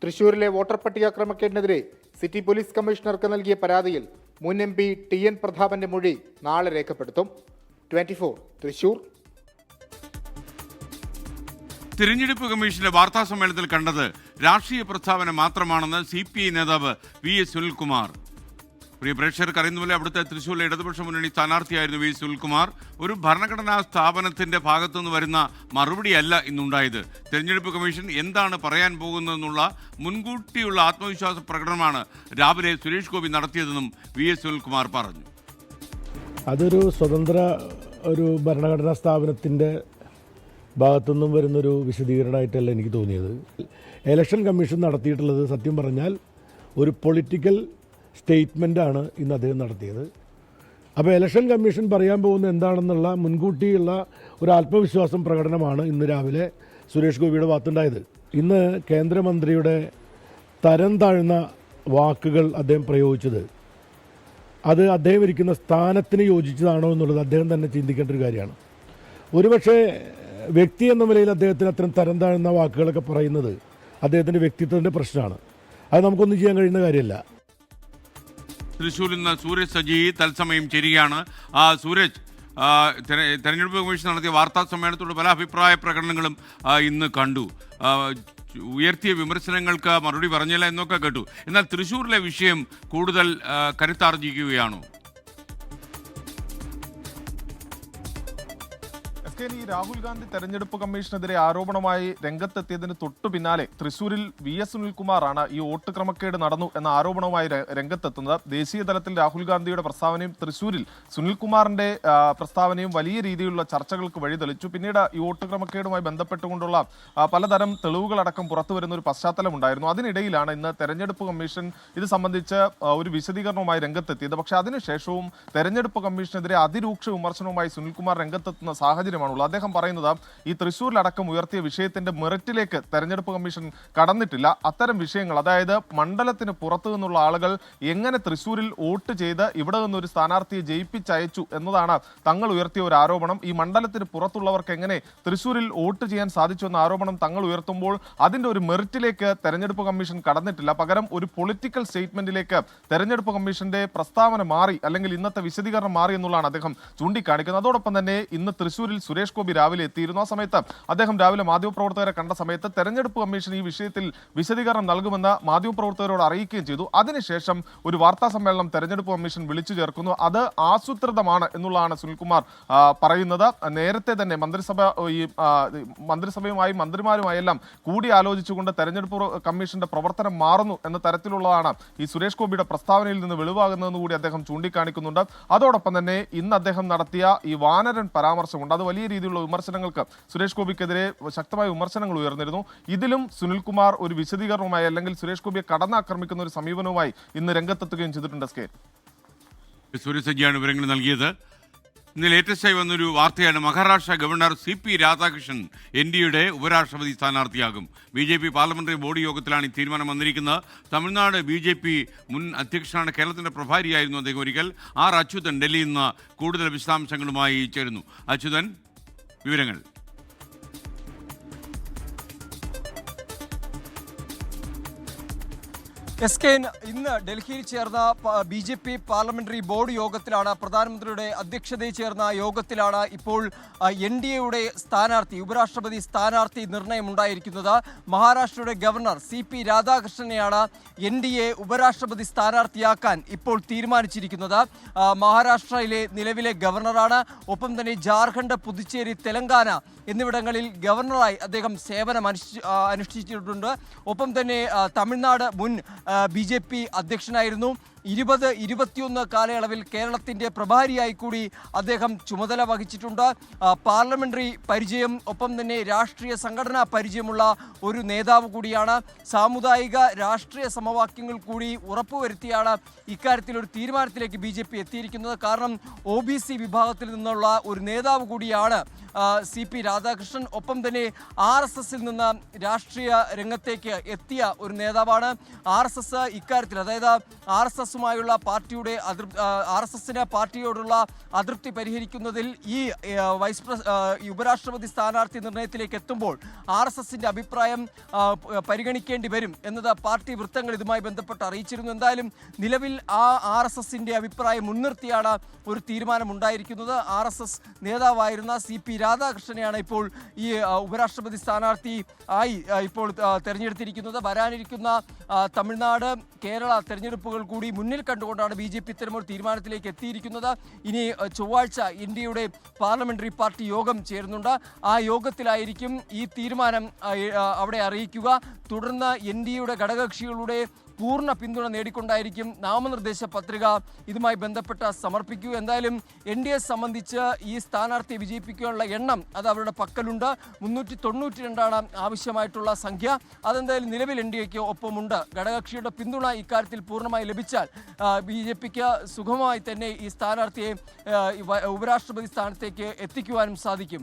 തൃശൂരിലെ വോട്ടർ പട്ടിക ക്രമക്കേടിനെതിരെ സിറ്റി പോലീസ് കമ്മീഷണർക്ക് നൽകിയ പരാതിയിൽ മുൻ MP TN പ്രതാപന്റെ മൊഴി നാളെ രേഖപ്പെടുത്തും. 24 തൃശൂർ. തിരഞ്ഞെടുപ്പ് കമ്മീഷന്റെ വാർത്താ സമ്മേളനത്തിൽ കണ്ടത് രാഷ്ട്രീയ പ്രസ്താവന മാത്രമാണെന്ന് CPI നേതാവ് VS സുനിൽകുമാർ. പ്രിയ പ്രേക്ഷകർക്ക് അറിയുന്ന പോലെ അവിടുത്തെ തൃശ്ശൂരിലെ ഇടതുപക്ഷ മുന്നണി സ്ഥാനാർത്ഥിയായിരുന്നു VS സുനിൽകുമാർ. ഒരു ഭരണഘടനാ സ്ഥാപനത്തിന്റെ ഭാഗത്തുനിന്ന് വരുന്ന മറുപടിയല്ല ഇന്നുണ്ടായത്. തെരഞ്ഞെടുപ്പ് കമ്മീഷൻ എന്താണ് പറയാൻ പോകുന്നതെന്നുള്ള മുൻകൂട്ടിയുള്ള ആത്മവിശ്വാസ പ്രകടനമാണ് രാവിലെ സുരേഷ് ഗോപി നടത്തിയതെന്നും VS സുനിൽകുമാർ പറഞ്ഞു. അതൊരു സ്വതന്ത്ര ഒരു ഭരണഘടനാ സ്ഥാപനത്തിൻ്റെ ഭാഗത്തുനിന്നും വരുന്നൊരു വിശദീകരണമായിട്ടല്ല എനിക്ക് തോന്നിയത്. ഇലക്ഷൻ കമ്മീഷൻ നടത്തിയിട്ടുള്ളത് സത്യം പറഞ്ഞാൽ ഒരു പൊളിറ്റിക്കൽ സ്റ്റേറ്റ്മെൻറ്റാണ് ഇന്ന് അദ്ദേഹം നടത്തിയത്. അപ്പോൾ ഇലക്ഷൻ കമ്മീഷൻ പറയാൻ പോകുന്നത് എന്താണെന്നുള്ള മുൻകൂട്ടിയുള്ള ഒരു ആത്മവിശ്വാസം പ്രകടനമാണ് ഇന്ന് രാവിലെ സുരേഷ് ഗോപിയുടെ ഭാഗത്തുണ്ടായത്. ഇന്ന് കേന്ദ്രമന്ത്രിയുടെ തരം താഴ്ന്ന വാക്കുകൾ അദ്ദേഹം പ്രയോഗിച്ചത് അത് അദ്ദേഹം ഇരിക്കുന്ന സ്ഥാനത്തിന് യോജിച്ചതാണോ എന്നുള്ളത് അദ്ദേഹം തന്നെ ചിന്തിക്കേണ്ട ഒരു കാര്യമാണ്. ഒരുപക്ഷെ വ്യക്തി എന്ന നിലയിൽ അദ്ദേഹത്തിന് അത്തരം തരം താഴ്ന്ന വാക്കുകളൊക്കെ പറയുന്നത് അദ്ദേഹത്തിൻ്റെ വ്യക്തിത്വത്തിൻ്റെ പ്രശ്നമാണ്. അത് നമുക്കൊന്നും ചെയ്യാൻ കഴിയുന്ന കാര്യമല്ല. തൃശ്ശൂരിൽ നിന്ന് സൂരജ് സജി തത്സമയം ചേരുകയാണ്. സൂരജ്, തെരഞ്ഞെടുപ്പ് കമ്മീഷൻ നടത്തിയ വാർത്താ സമ്മേളനത്തോട് പല അഭിപ്രായ പ്രകടനങ്ങളും ഇന്ന് കണ്ടു. ഉയർത്തിയ വിമർശനങ്ങൾക്ക് മറുപടി പറഞ്ഞില്ല എന്നൊക്കെ കേട്ടു. എന്നാൽ തൃശ്ശൂരിലെ വിഷയം കൂടുതൽ കരുത്താർജിക്കുകയാണോ? ഈ രാഹുൽ ഗാന്ധി തെരഞ്ഞെടുപ്പ് കമ്മീഷനെതിരെ ആരോപണമായി രംഗത്തെത്തിയതിന് തൊട്ടു പിന്നാലെ തൃശ്ശൂരിൽ VS സുനിൽകുമാറാണ് ഈ വോട്ട് ക്രമക്കേട് നടന്നു എന്ന ആരോപണവുമായി രംഗത്തെത്തുന്നത്. ദേശീയ തലത്തിൽ രാഹുൽ ഗാന്ധിയുടെ പ്രസ്താവനയും തൃശ്ശൂരിൽ സുനിൽകുമാറിന്റെ പ്രസ്താവനയും വലിയ രീതിയിലുള്ള ചർച്ചകൾക്ക് വഴിതെളിച്ചു. പിന്നീട് ഈ വോട്ട് ക്രമക്കേടുമായി ബന്ധപ്പെട്ടുകൊണ്ടുള്ള പലതരം തെളിവുകളടക്കം പുറത്തു വരുന്ന ഒരു പശ്ചാത്തലമുണ്ടായിരുന്നു. അതിനിടയിലാണ് ഇന്ന് തെരഞ്ഞെടുപ്പ് കമ്മീഷൻ ഇത് സംബന്ധിച്ച് ഒരു വിശദീകരണവുമായി രംഗത്തെത്തിയത്. പക്ഷേ അതിനുശേഷവും തെരഞ്ഞെടുപ്പ് കമ്മീഷനെതിരെ അതിരൂക്ഷ വിമർശനവുമായി സുനിൽകുമാർ രംഗത്തെത്തുന്ന സാഹചര്യമാണ്. അദ്ദേഹം പറയുന്നത് ഈ തൃശ്ശൂരിലടക്കം ഉയർത്തിയ വിഷയത്തിന്റെ മെറിറ്റിലേക്ക് തെരഞ്ഞെടുപ്പ് കമ്മീഷൻ കടന്നിട്ടില്ല. അത്തരം വിഷയങ്ങൾ, അതായത് മണ്ഡലത്തിന് പുറത്തു നിന്നുള്ള ആളുകൾ എങ്ങനെ തൃശ്ശൂരിൽ വോട്ട് ചെയ്ത് ഇവിടെ നിന്നൊരു സ്ഥാനാർത്ഥിയെ ജയിപ്പിച്ചയച്ചു എന്നതാണ് തങ്ങൾ ഉയർത്തിയ ഒരു ആരോപണം. ഈ മണ്ഡലത്തിന് പുറത്തുള്ളവർക്ക് എങ്ങനെ തൃശ്ശൂരിൽ വോട്ട് ചെയ്യാൻ സാധിച്ചു എന്ന ആരോപണം തങ്ങൾ ഉയർത്തുമ്പോൾ അതിന്റെ ഒരു മെറിറ്റിലേക്ക് തെരഞ്ഞെടുപ്പ് കമ്മീഷൻ കടന്നിട്ടില്ല. പകരം ഒരു പൊളിറ്റിക്കൽ സ്റ്റേറ്റ്മെന്റിലേക്ക് തെരഞ്ഞെടുപ്പ് കമ്മീഷന്റെ പ്രസ്താവന മാറി, അല്ലെങ്കിൽ ഇന്നത്തെ വിശദീകരണം മാറി എന്നുള്ളതാണ് അദ്ദേഹം ചൂണ്ടിക്കാണിക്കുന്നത്. അതോടൊപ്പം തന്നെ ഇന്ന് തൃശ്ശൂരിൽ സുരേഷ് ഗോപി രാവിലെ എത്തിയിരുന്നു. ആ സമയത്ത് അദ്ദേഹം രാവിലെ മാധ്യമപ്രവർത്തകരെ കണ്ട സമയത്ത് തെരഞ്ഞെടുപ്പ് കമ്മീഷൻ ഈ വിഷയത്തിൽ വിശദീകരണം നൽകുമെന്ന് മാധ്യമപ്രവർത്തകരോട് അറിയിക്കുകയും ചെയ്തു. അതിനുശേഷം ഒരു വാർത്താ സമ്മേളനം തെരഞ്ഞെടുപ്പ് കമ്മീഷൻ വിളിച്ചു ചേർക്കുന്നു. അത് ആസൂത്രിതമാണ് എന്നുള്ളതാണ് സുനിൽകുമാർ പറയുന്നത്. നേരത്തെ തന്നെ മന്ത്രിസഭയുമായി മന്ത്രിമാരുമായെല്ലാം കൂടി ആലോചിച്ചുകൊണ്ട് തെരഞ്ഞെടുപ്പ് കമ്മീഷന്റെ പ്രവർത്തനം മാറുന്നു എന്ന തരത്തിലുള്ളതാണ് ഈ സുരേഷ് ഗോപിയുടെ പ്രസ്താവനയിൽ നിന്ന് വെളിവാകുന്നതെന്ന് കൂടി അദ്ദേഹം ചൂണ്ടിക്കാണിക്കുന്നുണ്ട്. അതോടൊപ്പം തന്നെ ഇന്ന് അദ്ദേഹം നടത്തിയ ഈ വാനരൻ പരാമർശമുണ്ട്. അത് വലിയ രീതിയിലുള്ള വിമർശനങ്ങൾക്ക് സുരേഷ് ഗോപിക്കെതിരെ ശക്തമായ വിമർശനങ്ങൾ ഉയർന്നിരുന്നു. ഇതിലും സുനിൽകുമാർ ഒരു വിശദീകരണവുമായി, അല്ലെങ്കിൽ സുരേഷ് ഗോപിയെ കടന്നാക്രമിക്കുന്ന ഒരു സമീപനവുമായി ഇന്ന് രംഗത്തെത്തുകയും ചെയ്തിട്ടുണ്ട്. സൂരജ് സജിയാണ് വിവരങ്ങൾ നൽകിയത്. ഇന്ന് ലേറ്റസ്റ്റായി വന്നൊരു വാർത്തയാണ് മഹാരാഷ്ട്ര ഗവർണർ CP രാധാകൃഷ്ണൻ NDAയുടെ ഉപരാഷ്ട്രപതി സ്ഥാനാർത്ഥിയാകും. BJP പാർലമെന്ററി ബോർഡ് യോഗത്തിലാണ് ഈ തീരുമാനം വന്നിരിക്കുന്നത്. തമിഴ്നാട് BJP മുൻ അധ്യക്ഷനാണ്. കേരളത്തിന്റെ പ്രഭാരിയായിരുന്നു അദ്ദേഹം ഒരിക്കൽ. അച്യുതൻ ഡൽഹിയിൽ നിന്ന് കൂടുതൽ വിശദാംശങ്ങളുമായി ചേരുന്നു. അച്യുതൻ, വിവരങ്ങൾ. ഇന്ന് ഡൽഹിയിൽ ചേർന്ന BJP പാർലമെന്ററി ബോർഡ് യോഗത്തിലാണ്, പ്രധാനമന്ത്രിയുടെ അധ്യക്ഷതയിൽ ചേർന്ന യോഗത്തിലാണ് ഇപ്പോൾ NDAയുടെ സ്ഥാനാർത്ഥി, ഉപരാഷ്ട്രപതി സ്ഥാനാർത്ഥി നിർണയമുണ്ടായിരിക്കുന്നത്. മഹാരാഷ്ട്രയുടെ ഗവർണർ CP രാധാകൃഷ്ണനെയാണ് NDA ഉപരാഷ്ട്രപതി സ്ഥാനാർത്ഥിയാക്കാൻ ഇപ്പോൾ തീരുമാനിച്ചിരിക്കുന്നത്. മഹാരാഷ്ട്രയിലെ നിലവിലെ ഗവർണറാണ്. ഒപ്പം തന്നെ ജാർഖണ്ഡ്, പുതുച്ചേരി, തെലങ്കാന എന്നിവിടങ്ങളിൽ ഗവർണറായി അദ്ദേഹം സേവനം അനുഷ്ഠിച്ചിട്ടുണ്ട്. ഒപ്പം തന്നെ തമിഴ്നാട് മുൻ BJP അധ്യക്ഷനായിരുന്നു. 20-21 കാലയളവിൽ കേരളത്തിൻ്റെ പ്രഭാരിയായി കൂടി അദ്ദേഹം ചുമതല വഹിച്ചിട്ടുണ്ട്. പാർലമെന്ററി പരിചയം, ഒപ്പം തന്നെ രാഷ്ട്രീയ സംഘടനാ പരിചയമുള്ള ഒരു നേതാവ് കൂടിയാണ്. സാമുദായിക രാഷ്ട്രീയ സമവാക്യങ്ങൾ കൂടി ഉറപ്പുവരുത്തിയാണ് ഇക്കാര്യത്തിൽ ഒരു തീരുമാനത്തിലേക്ക് BJP എത്തിയിരിക്കുന്നത്. കാരണം OBC വിഭാഗത്തിൽ നിന്നുള്ള ഒരു നേതാവ് കൂടിയാണ് CP രാധാകൃഷ്ണൻ. ഒപ്പം തന്നെ RSSൽ നിന്ന് രാഷ്ട്രീയ രംഗത്തേക്ക് എത്തിയ ഒരു നേതാവാണ്. RSS ഇക്കാര്യത്തിൽ, അതായത് RSSുമായുള്ള പാർട്ടിയുടെ RSSന് പാർട്ടിയോടുള്ള അതൃപ്തി പരിഹരിക്കുന്നതിൽ ഈ ഉപരാഷ്ട്രപതി സ്ഥാനാർത്ഥി നിർണയത്തിലേക്ക് എത്തുമ്പോൾ RSSന്റെ അഭിപ്രായം പരിഗണിക്കേണ്ടി വരും എന്നത് പാർട്ടി വൃത്തങ്ങൾ ഇതുമായി ബന്ധപ്പെട്ട് അറിയിച്ചിരുന്നു. എന്തായാലും നിലവിൽ RSSന്റെ അഭിപ്രായം മുൻനിർത്തിയാണ് ഒരു തീരുമാനമുണ്ടായിരിക്കുന്നത്. RSS നേതാവായിരുന്ന CP രാധാകൃഷ്ണനെയാണ് ഇപ്പോൾ ഈ ഉപരാഷ്ട്രപതി സ്ഥാനാർത്ഥി ആയി ഇപ്പോൾ തെരഞ്ഞെടുത്തിരിക്കുന്നത്. വരാനിരിക്കുന്ന തമിഴ്നാട്, കേരള തെരഞ്ഞെടുപ്പുകൾ കൂടി മുന്നിൽ കണ്ടുകൊണ്ടാണ് BJP ഇത്തരമൊരു തീരുമാനത്തിലേക്ക് എത്തിയിരിക്കുന്നത്. ഇനി ചൊവ്വാഴ്ച ഇന്ത്യയുടെ പാർലമെന്ററി പാർട്ടി യോഗം ചേരുന്നുണ്ട്. ആ യോഗത്തിലായിരിക്കും ഈ തീരുമാനം അവിടെ അറിയിക്കുക. തുടർന്ന് NDAയുടെ ഘടകകക്ഷികളുടെ പൂർണ്ണ പിന്തുണ നേടിക്കൊണ്ടായിരിക്കും നാമനിർദ്ദേശ പത്രിക ഇതുമായി ബന്ധപ്പെട്ട് സമർപ്പിക്കുക. എന്തായാലും NDA സംബന്ധിച്ച് ഈ സ്ഥാനാർത്ഥിയെ വിജയിപ്പിക്കാനുള്ള എണ്ണം അത് അവരുടെ പക്കലുണ്ട്. 392 ആവശ്യമായിട്ടുള്ള സംഖ്യ. അതെന്തായാലും നിലവിൽ NDAക്ക് ഒപ്പമുണ്ട്. ഘടകകക്ഷിയുടെ പിന്തുണ ഇക്കാര്യത്തിൽ പൂർണ്ണമായി ലഭിച്ചാൽ BJPക്ക് സുഗമമായി തന്നെ ഈ സ്ഥാനാർത്ഥിയെ ഉപരാഷ്ട്രപതി സ്ഥാനത്തേക്ക് എത്തിക്കുവാനും സാധിക്കും.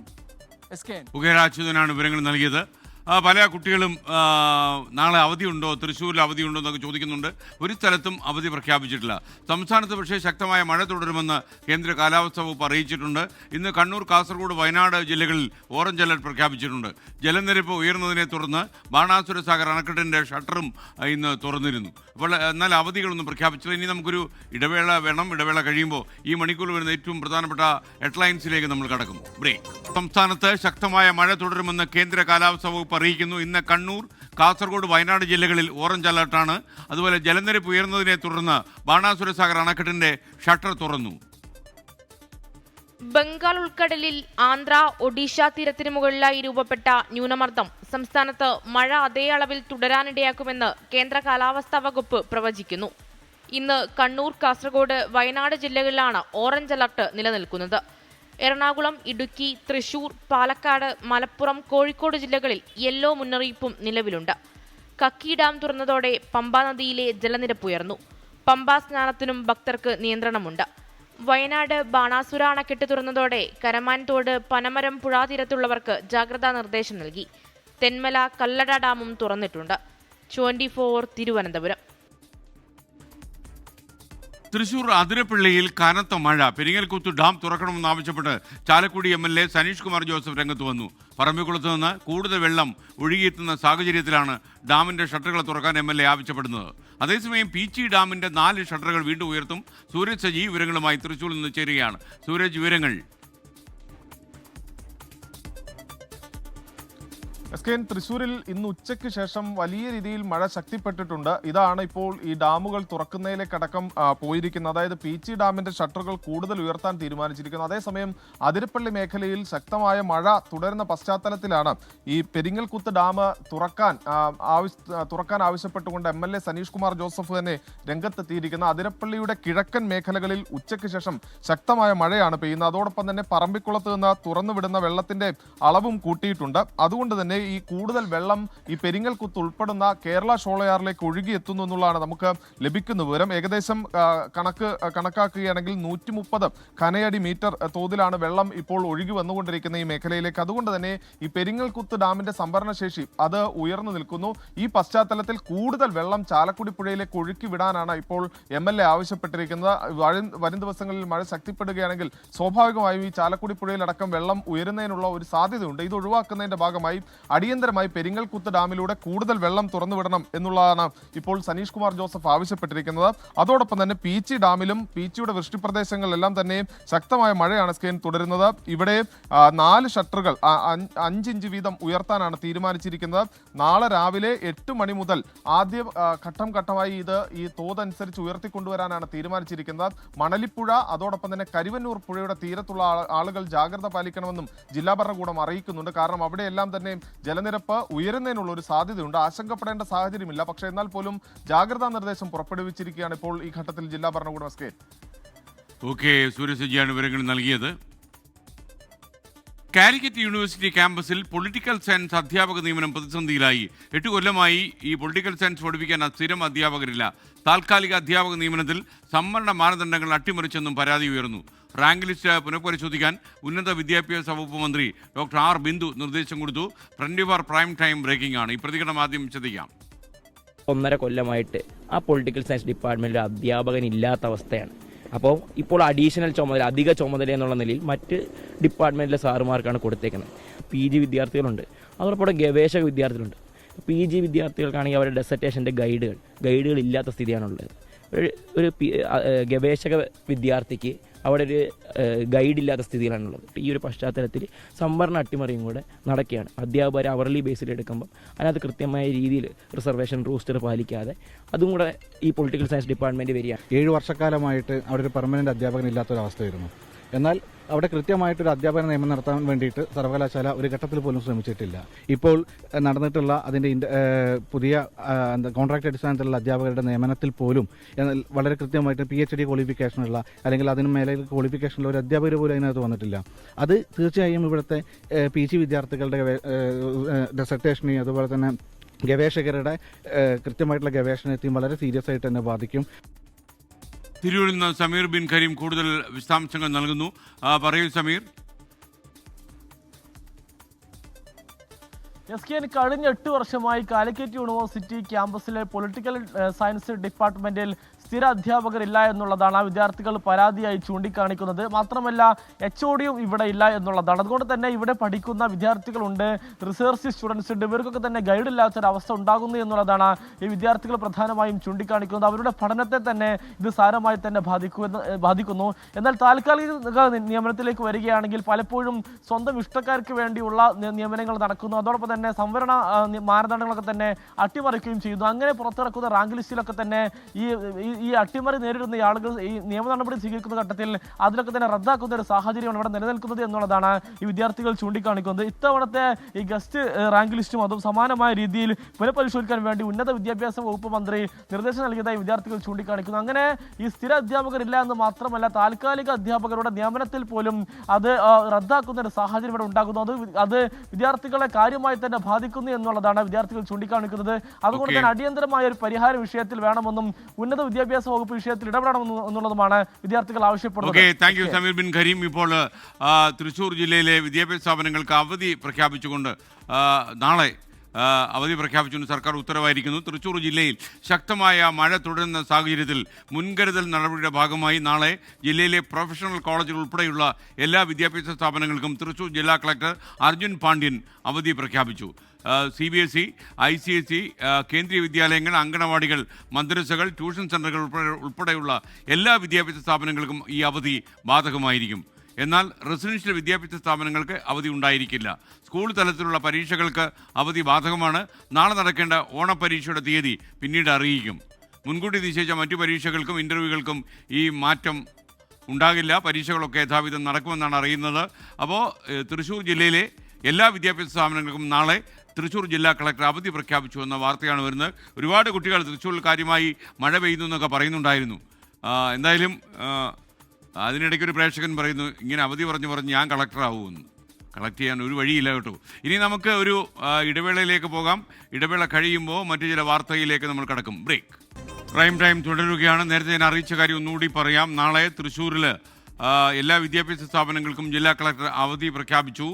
അച്യുതനാണ് വിവരങ്ങൾ നൽകിയത്. പല കുട്ടികളും നാളെ അവധിയുണ്ടോ, തൃശ്ശൂരിൽ അവധിയുണ്ടോ എന്നൊക്കെ ചോദിക്കുന്നുണ്ട്. ഒരു സ്ഥലത്തും അവധി പ്രഖ്യാപിച്ചിട്ടില്ല. സംസ്ഥാനത്ത് പക്ഷേ ശക്തമായ മഴ തുടരുമെന്ന് കേന്ദ്ര കാലാവസ്ഥാ വകുപ്പ് അറിയിച്ചിട്ടുണ്ട്. ഇന്ന് കണ്ണൂർ, കാസർഗോഡ്, വയനാട് ജില്ലകളിൽ ഓറഞ്ച് അലർട്ട് പ്രഖ്യാപിച്ചിട്ടുണ്ട്. ജലനിരപ്പ് ഉയർന്നതിനെ തുടർന്ന് ബാണാസുര സാഗർ അണക്കെട്ടിൻ്റെ ഷട്ടറും ഇന്ന് തുറന്നിരുന്നു. അപ്പോൾ എന്നാൽ അവധികളൊന്നും പ്രഖ്യാപിച്ചില്ല. ഇനി നമുക്കൊരു ഇടവേള വേണം. ഇടവേള കഴിയുമ്പോൾ ഈ മണിക്കൂറിൽ വരുന്ന ഏറ്റവും പ്രധാനപ്പെട്ട ഹെഡ്ലൈൻസിലേക്ക് നമ്മൾ കടക്കും. ബ്രേക്ക്. സംസ്ഥാനത്ത് ശക്തമായ മഴ തുടരുമെന്ന് കേന്ദ്ര കാലാവസ്ഥാ വകുപ്പ് അറിയിക്കുന്നു. ഇന്ന് കണ്ണൂർ, കാസർഗോഡ്, വയനാട് ജില്ലകളിൽ ഓറഞ്ച് അലർട്ടാണ്. അതുപോലെ ജലനിരപ്പ് ഉയർന്നതിനെ തുടർന്ന് ബാണാസുര സാഗർ അണക്കെട്ടിന്റെ ഷട്ടർ തുറന്നു. ബംഗാൾ ഉൾക്കടലിൽ ആന്ധ്ര, ഒഡീഷ തീരത്തിന് മുകളിലായി രൂപപ്പെട്ട ന്യൂനമർദ്ദം സംസ്ഥാനത്ത് മഴ അതേ അളവിൽ തുടരാനിടയാക്കുമെന്ന് കേന്ദ്ര കാലാവസ്ഥാ വകുപ്പ് പ്രവചിക്കുന്നു. ഇന്ന് കണ്ണൂർ, കാസർഗോഡ്, വയനാട് ജില്ലകളിലാണ് ഓറഞ്ച് അലർട്ട് നിലനിൽക്കുന്നത്. എറണാകുളം, ഇടുക്കി, തൃശൂർ, പാലക്കാട്, മലപ്പുറം, കോഴിക്കോട് ജില്ലകളിൽ യെല്ലോ മുന്നറിയിപ്പും നിലവിലുണ്ട്. കക്കി ഡാം തുറന്നതോടെ പമ്പാ നദിയിലെ ജലനിരപ്പ് ഉയർന്നു. പമ്പാ സ്നാനത്തിനും ഭക്തർക്ക് നിയന്ത്രണമുണ്ട്. വയനാട് ബാണാസുര അണക്കെട്ട് തുറന്നതോടെ കരമാൻ തോട്, പനമരം പുഴ തീരത്തുള്ളവർക്ക് ജാഗ്രതാ നിർദ്ദേശം നൽകി. തെന്മല, കല്ലട ഡാമും തുറന്നിട്ടുണ്ട്. 24 തിരുവനന്തപുരം. തൃശൂർ അതിരപ്പള്ളിയിൽ കനത്ത മഴ. പെരിങ്ങൽകുത്ത് ഡാം തുറക്കണമെന്നാവശ്യപ്പെട്ട് ചാലക്കുടി MLA സനീഷ് കുമാർ ജോസഫ് രംഗത്ത് വന്നു. പറമ്പിക്കുളത്ത് നിന്ന് കൂടുതൽ വെള്ളം ഒഴുകിയെത്തുന്ന സാഹചര്യത്തിലാണ് ഡാമിന്റെ ഷട്ടറുകൾ തുറക്കാൻ MLA ആവശ്യപ്പെടുന്നത്. അതേസമയം പീച്ചി ഡാമിന്റെ 4 ഷട്ടറുകൾ വീണ്ടും ഉയർത്തും. സൂരജ് സജി വിവരങ്ങളുമായി തൃശൂരിൽ നിന്ന് ചേരുകയാണ്. സൂരജ്, വിവരങ്ങൾ. തൃശ്ശൂരിൽ ഇന്ന് ഉച്ചയ്ക്ക് ശേഷം വലിയ രീതിയിൽ മഴ ശക്തിപ്പെട്ടിട്ടുണ്ട്. ഇതാണ് ഇപ്പോൾ ഈ ഡാമുകൾ തുറക്കുന്നതിലേക്കടക്കം പോയിരിക്കുന്നത്. അതായത് പീച്ചി ഡാമിന്റെ ഷട്ടറുകൾ കൂടുതൽ ഉയർത്താൻ തീരുമാനിച്ചിരിക്കുന്നു. അതേസമയം അതിരപ്പള്ളി മേഖലയിൽ ശക്തമായ മഴ തുടരുന്ന പശ്ചാത്തലത്തിലാണ് ഈ പെരിങ്ങൽകുത്ത് ഡാം തുറക്കാൻ ആവശ്യപ്പെട്ടുകൊണ്ട് MLA സനീഷ് കുമാർ ജോസഫ് തന്നെ രംഗത്തെത്തിയിരിക്കുന്നത്. അതിരപ്പള്ളിയുടെ കിഴക്കൻ മേഖലകളിൽ ഉച്ചയ്ക്ക് ശേഷം ശക്തമായ മഴയാണ് പെയ്യുന്നത്. അതോടൊപ്പം തന്നെ പറമ്പിക്കുളത്ത് നിന്ന് തുറന്നുവിടുന്ന വെള്ളത്തിന്റെ അളവും കൂട്ടിയിട്ടുണ്ട്. അതുകൊണ്ട് തന്നെ ഈ കൂടുതൽ വെള്ളം ഈ പെരിങ്ങൽകുത്ത് ഉൾപ്പെടുന്ന കേരള ഷോളയാറിലേക്ക് ഒഴുകിയെത്തുന്നു എന്നുള്ളതാണ് നമുക്ക് ലഭിക്കുന്ന വിവരം. ഏകദേശം കണക്കാക്കുകയാണെങ്കിൽ 130 ഘനയടി മീറ്റർ തോതിലാണ് വെള്ളം ഇപ്പോൾ ഒഴുകി വന്നുകൊണ്ടിരിക്കുന്ന ഈ മേഖലയിലേക്ക്. അതുകൊണ്ട് തന്നെ ഈ പെരിങ്ങൽകുത്ത് ഡാമിന്റെ സംഭരണശേഷി അത് ഉയർന്നു നിൽക്കുന്നു. ഈ പശ്ചാത്തലത്തിൽ കൂടുതൽ വെള്ളം ചാലക്കുടി പുഴയിലേക്ക് ഒഴുക്കി വിടാനാണ് ഇപ്പോൾ MLA ആവശ്യപ്പെട്ടിരിക്കുന്നത്. വരും ദിവസങ്ങളിൽ മഴ ശക്തിപ്പെടുകയാണെങ്കിൽ സ്വാഭാവികമായും ഈ ചാലക്കുടി പുഴയിലടക്കം വെള്ളം ഉയരുന്നതിനുള്ള ഒരു സാധ്യതയുണ്ട്. ഇത് ഒഴിവാക്കുന്നതിന്റെ ഭാഗമായി അടിയന്തരമായി പെരിങ്ങൽകുത്ത് ഡാമിലൂടെ കൂടുതൽ വെള്ളം തുറന്നുവിടണം എന്നുള്ളതാണ് ഇപ്പോൾ സനീഷ് കുമാർ ജോസഫ് ആവശ്യപ്പെട്ടിരിക്കുന്നത്. അതോടൊപ്പം തന്നെ പീച്ചി ഡാമിലും പീച്ചിയുടെ വൃഷ്ടിപ്രദേശങ്ങളിലെല്ലാം തന്നെ ശക്തമായ മഴയാണ് തുടരുന്നത്. ഇവിടെ 4 ഷട്ടറുകൾ 5 ഇഞ്ച് വീതം ഉയർത്താനാണ് തീരുമാനിച്ചിരിക്കുന്നത്. നാളെ രാവിലെ 8 മണി മുതൽ ആദ്യ ഘട്ടമായി ഈ തോതനുസരിച്ച് ഉയർത്തിക്കൊണ്ടുവരാനാണ് തീരുമാനിച്ചിരിക്കുന്നത്. മണലിപ്പുഴ, അതോടൊപ്പം തന്നെ കരുവന്നൂർ പുഴയുടെ തീരത്തുള്ള ആളുകൾ ജാഗ്രത പാലിക്കണമെന്നും ജില്ലാ ഭരണകൂടം അറിയിക്കുന്നുണ്ട്. കാരണം അവിടെയെല്ലാം തന്നെ ജലനിരപ്പ് ഉയരുന്നതിനുള്ള ഒരു സാധ്യതയുണ്ട്. ആശങ്കപ്പെടേണ്ട സാഹചര്യമില്ല. പക്ഷേ എന്നാൽ പോലും ജാഗ്രതാ നിർദ്ദേശം പുറപ്പെടുവിച്ചിരിക്കുകയാണ് ഇപ്പോൾ ഈ ഘട്ടത്തിൽ ജില്ലാ ഭരണകൂടം. സൂരജ് സജിയാണ് വിവരങ്ങൾ നൽകിയത്. കാലിക്കറ്റ് യൂണിവേഴ്സിറ്റി ക്യാമ്പസിൽ പൊളിറ്റിക്കൽ സയൻസ് അധ്യാപക നിയമനം പ്രതിസന്ധിയിലായി. 8 കൊല്ലമായി ഈ പൊളിറ്റിക്കൽ സയൻസ് പഠിപ്പിക്കാൻ സ്ഥിരം അധ്യാപകരില്ല. താൽക്കാലിക അധ്യാപക നിയമനത്തിൽ സംവരണ മാനദണ്ഡങ്ങൾ അട്ടിമറിച്ചെന്നും പരാതി ഉയർന്നു. റാങ്ക് ലിസ്റ്റ് പുനഃപരിശോധിക്കാൻ ഉന്നത വിദ്യാഭ്യാസ വകുപ്പ് മന്ത്രി ഡോക്ടർ ആർ ബിന്ദു നിർദ്ദേശം കൊടുത്തു. 24 പ്രൈം ടൈം ബ്രേക്കിംഗ് ആണ്. ഈ പ്രതികരണം ആദ്യം ശ്രദ്ധിക്കാം. 1.5 കൊല്ലമായിട്ട് ആ പൊളിറ്റിക്കൽ സയൻസ് ഡിപ്പാർട്ട്മെൻറ്റിൽ അധ്യാപകൻ ഇല്ലാത്ത അവസ്ഥയാണ്. അപ്പോൾ ഇപ്പോൾ അഡീഷണൽ ചുമതല, അധിക ചുമതല എന്നുള്ള നിലയിൽ മറ്റ് ഡിപ്പാർട്ട്മെൻറ്റിലെ സാറുമാർക്കാണ് കൊടുത്തേക്കുന്നത്. PG വിദ്യാർത്ഥികളുണ്ട്, അതോടൊപ്പം ഗവേഷക വിദ്യാർത്ഥികളുണ്ട്. PG വിദ്യാർത്ഥികൾക്കാണെങ്കിൽ അവരുടെ ഡെസർട്ടേഷൻ്റെ ഗൈഡുകൾ ഇല്ലാത്ത സ്ഥിതിയാണുള്ളത്. ഒരു ഗവേഷക വിദ്യാർത്ഥിക്ക് അവിടെ ഒരു ഗൈഡില്ലാത്ത സ്ഥിതിയിലാണുള്ളത്. ഈ ഒരു പശ്ചാത്തലത്തിൽ സംവരണ അട്ടിമറിയും കൂടെ നടക്കുകയാണ്. അധ്യാപകരെ അവർലി ബേസിൽ എടുക്കുമ്പം അതിനകത്ത് കൃത്യമായ രീതിയിൽ റിസർവേഷൻ റൂസ്റ്റർ പാലിക്കാതെ അതും കൂടെ ഈ പൊളിറ്റിക്കൽ സയൻസ് ഡിപ്പാർട്ട്മെൻറ്റ് വരികയാണ്. 7 വർഷക്കാലമായിട്ട് അവിടെ ഒരു പെർമനന്റ് അധ്യാപകൻ ഇല്ലാത്തൊരവസ്ഥയായിരുന്നു. എന്നാൽ അവിടെ കൃത്യമായിട്ടൊരു അധ്യാപന നിയമനം നടത്താൻ വേണ്ടിയിട്ട് സർവകലാശാല ഒരു ഘട്ടത്തിൽ പോലും ശ്രമിച്ചിട്ടില്ല. ഇപ്പോൾ നടന്നിട്ടുള്ള അതിൻ്റെ പുതിയ കോൺട്രാക്ട് അടിസ്ഥാനത്തിലുള്ള അധ്യാപകരുടെ നിയമനത്തിൽ പോലും വളരെ കൃത്യമായിട്ട് PhD ക്വാളിഫിക്കേഷനുള്ള അല്ലെങ്കിൽ അതിന് മേലെ ക്വാളിഫിക്കേഷനുള്ള ഒരു അധ്യാപകർ പോലും അതിനകത്ത് വന്നിട്ടില്ല. അത് തീർച്ചയായും ഇവിടുത്തെ PG വിദ്യാർത്ഥികളുടെ ഡെസർട്ടേഷനെയും അതുപോലെ തന്നെ ഗവേഷകരുടെ കൃത്യമായിട്ടുള്ള ഗവേഷണത്തെയും വളരെ സീരിയസ് ആയിട്ട് തന്നെ ബാധിക്കും. തിരൂരിൽ നിന്ന് സമീർ ബിൻ കരീം കൂടുതൽ വിശദാംശങ്ങൾ നൽകുന്നു. പറയൂ സമീർ. SKN കഴിഞ്ഞ 8 വർഷമായി കാലിക്കറ്റ് യൂണിവേഴ്സിറ്റി ക്യാമ്പസിലെ പൊളിറ്റിക്കൽ സയൻസ് ഡിപ്പാർട്ട്മെന്റിൽ സ്ഥിര അധ്യാപകരില്ല എന്നുള്ളതാണ് ആ വിദ്യാർത്ഥികൾ പരാതിയായി ചൂണ്ടിക്കാണിക്കുന്നത്. മാത്രമല്ല HODയും ഇവിടെ ഇല്ല എന്നുള്ളതാണ്. അതുകൊണ്ട് തന്നെ ഇവിടെ പഠിക്കുന്ന വിദ്യാർത്ഥികളുണ്ട്, റിസർച്ച് സ്റ്റുഡൻസ് ഉണ്ട്, ഇവർക്കൊക്കെ തന്നെ ഗൈഡ് ഇല്ലാത്തൊരവസ്ഥ ഉണ്ടാകുന്നു എന്നുള്ളതാണ് ഈ വിദ്യാർത്ഥികൾ പ്രധാനമായും ചൂണ്ടിക്കാണിക്കുന്നത്. അവരുടെ പഠനത്തെ തന്നെ ഇത് സാരമായി തന്നെ ബാധിക്കുന്നു. എന്നാൽ താൽക്കാലിക നിയമനത്തിലേക്ക് വരികയാണെങ്കിൽ പലപ്പോഴും സ്വന്തം ഇഷ്ടക്കാർക്ക് വേണ്ടിയുള്ള നിയമനങ്ങൾ നടക്കുന്നു. അതോടൊപ്പം തന്നെ സംവരണ മാനദണ്ഡങ്ങളൊക്കെ തന്നെ അട്ടിമറിക്കുകയും ചെയ്യുന്നു. അങ്ങനെ പുറത്തിറക്കുന്ന റാങ്ക് ലിസ്റ്റിലൊക്കെ തന്നെ ഈ അട്ടിമറി നേരിടുന്ന ആളുകൾ ഈ നിയമ നടപടി സ്വീകരിക്കുന്ന ഘട്ടത്തിൽ അതിലൊക്കെ തന്നെ റദ്ദാക്കുന്ന ഒരു സാഹചര്യമാണ് ഇവിടെ നിലനിൽക്കുന്നത് എന്നുള്ളതാണ് ഈ വിദ്യാർത്ഥികൾ ചൂണ്ടിക്കാണിക്കുന്നത്. ഇത്തവണത്തെ ഈ ഗസ്റ്റ് റാങ്ക് ലിസ്റ്റും അതും സമാനമായ രീതിയിൽ പുനഃപരിശോധിക്കാൻ വേണ്ടി ഉന്നത വിദ്യാഭ്യാസ വകുപ്പ് മന്ത്രി നിർദ്ദേശം നൽകിയതായി വിദ്യാർത്ഥികൾ ചൂണ്ടിക്കാണിക്കുന്നു. അങ്ങനെ ഈ സ്ഥിര അധ്യാപകരില്ല എന്ന് മാത്രമല്ല താൽക്കാലിക അധ്യാപകരുടെ നിയമനത്തിൽ പോലും അത് റദ്ദാക്കുന്ന ഒരു സാഹചര്യം ഇവിടെ ഉണ്ടാകുന്നു. അത് വിദ്യാർത്ഥികളെ കാര്യമായി തന്നെ ബാധിക്കുന്നു എന്നുള്ളതാണ് വിദ്യാർത്ഥികൾ ചൂണ്ടിക്കാണിക്കുന്നത്. അതുകൊണ്ട് തന്നെ അടിയന്തരമായ ഒരു പരിഹാര വിഷയത്തിൽ വേണമെന്നും ഉന്നത വിദ്യാഭ്യാസ വകുപ്പ് വിഷയത്തിൽ ഇടപെടണമെന്നുള്ളതുമാണ് വിദ്യാർത്ഥികൾ ആവശ്യപ്പെടുന്നത്. Thank you Sameer bin Karim. ഇപ്പോൾ തൃശ്ശൂർ ജില്ലയിലെ വിദ്യാഭ്യാസ സ്ഥാപനങ്ങൾക്ക് അവധി പ്രഖ്യാപിച്ചുകൊണ്ട് നാളെ അവധി പ്രഖ്യാപിച്ചുകൊണ്ട് സർക്കാർ ഉത്തരവായിരിക്കുന്നു. തൃശ്ശൂർ ജില്ലയിൽ ശക്തമായ മഴ തുടരുന്ന സാഹചര്യത്തിൽ മുൻകരുതൽ നടപടിയുടെ ഭാഗമായി നാളെ ജില്ലയിലെ പ്രൊഫഷണൽ കോളേജുകൾ ഉൾപ്പെടെയുള്ള എല്ലാ വിദ്യാഭ്യാസ സ്ഥാപനങ്ങൾക്കും തൃശ്ശൂർ ജില്ലാ കളക്ടർ അർജുൻ പാണ്ഡ്യൻ അവധി പ്രഖ്യാപിച്ചു. CBSE, ICSE, കേന്ദ്രീയ വിദ്യാലയങ്ങൾ, അങ്കണവാടികൾ, മദ്രസകൾ, ട്യൂഷൻ സെൻ്ററുകൾ ഉൾപ്പെടെയുള്ള എല്ലാ വിദ്യാഭ്യാസ സ്ഥാപനങ്ങൾക്കും ഈ അവധി ബാധകമായിരിക്കും. എന്നാൽ റെസിഡൻഷ്യൽ വിദ്യാഭ്യാസ സ്ഥാപനങ്ങൾക്ക് അവധി ഉണ്ടായിരിക്കില്ല. സ്കൂൾ തലത്തിലുള്ള പരീക്ഷകൾക്ക് അവധി ബാധകമാണ്. നാളെ നടക്കേണ്ട ഓണപരീക്ഷയുടെ തീയതി പിന്നീട് അറിയിക്കും. മുൻകൂട്ടി നിശ്ചയിച്ച മറ്റു പരീക്ഷകൾക്കും ഇൻ്റർവ്യൂകൾക്കും ഈ മാറ്റം ഉണ്ടാകില്ല. പരീക്ഷകളൊക്കെ യഥാവിധം നടക്കുമെന്നാണ് അറിയുന്നത്. അപ്പോൾ തൃശ്ശൂർ ജില്ലയിലെ എല്ലാ വിദ്യാഭ്യാസ സ്ഥാപനങ്ങൾക്കും നാളെ തൃശ്ശൂർ ജില്ലാ കളക്ടർ അവധി പ്രഖ്യാപിച്ചു എന്ന വാർത്തയാണ് വരുന്നത്. ഒരുപാട് കുട്ടികൾ തൃശ്ശൂരിൽ കാര്യമായി മഴ പെയ്യുന്നു എന്നൊക്കെ പറയുന്നുണ്ടായിരുന്നു. എന്തായാലും അതിനിടയ്ക്ക് ഒരു പ്രേക്ഷകൻ പറയുന്നു ഇങ്ങനെ അവധി പറഞ്ഞ് ഞാൻ കളക്ടറാവുമെന്ന്. കളക്ട് ചെയ്യാൻ ഒരു വഴിയില്ല കേട്ടോ. ഇനി നമുക്ക് ഒരു ഇടവേളയിലേക്ക് പോകാം. ഇടവേള കഴിയുമ്പോൾ മറ്റു ചില വാർത്തയിലേക്ക് നമ്മൾ കടക്കും. ബ്രേക്ക്. പ്രൈം ടൈം തുടരുകയാണ്. നേരത്തെ ഞാൻ അറിയിച്ച കാര്യം ഒന്നുകൂടി പറയാം. നാളെ തൃശ്ശൂരിൽ എല്ലാ വിദ്യാഭ്യാസ സ്ഥാപനങ്ങൾക്കും ജില്ലാ കളക്ടർ അവധി പ്രഖ്യാപിച്ചു.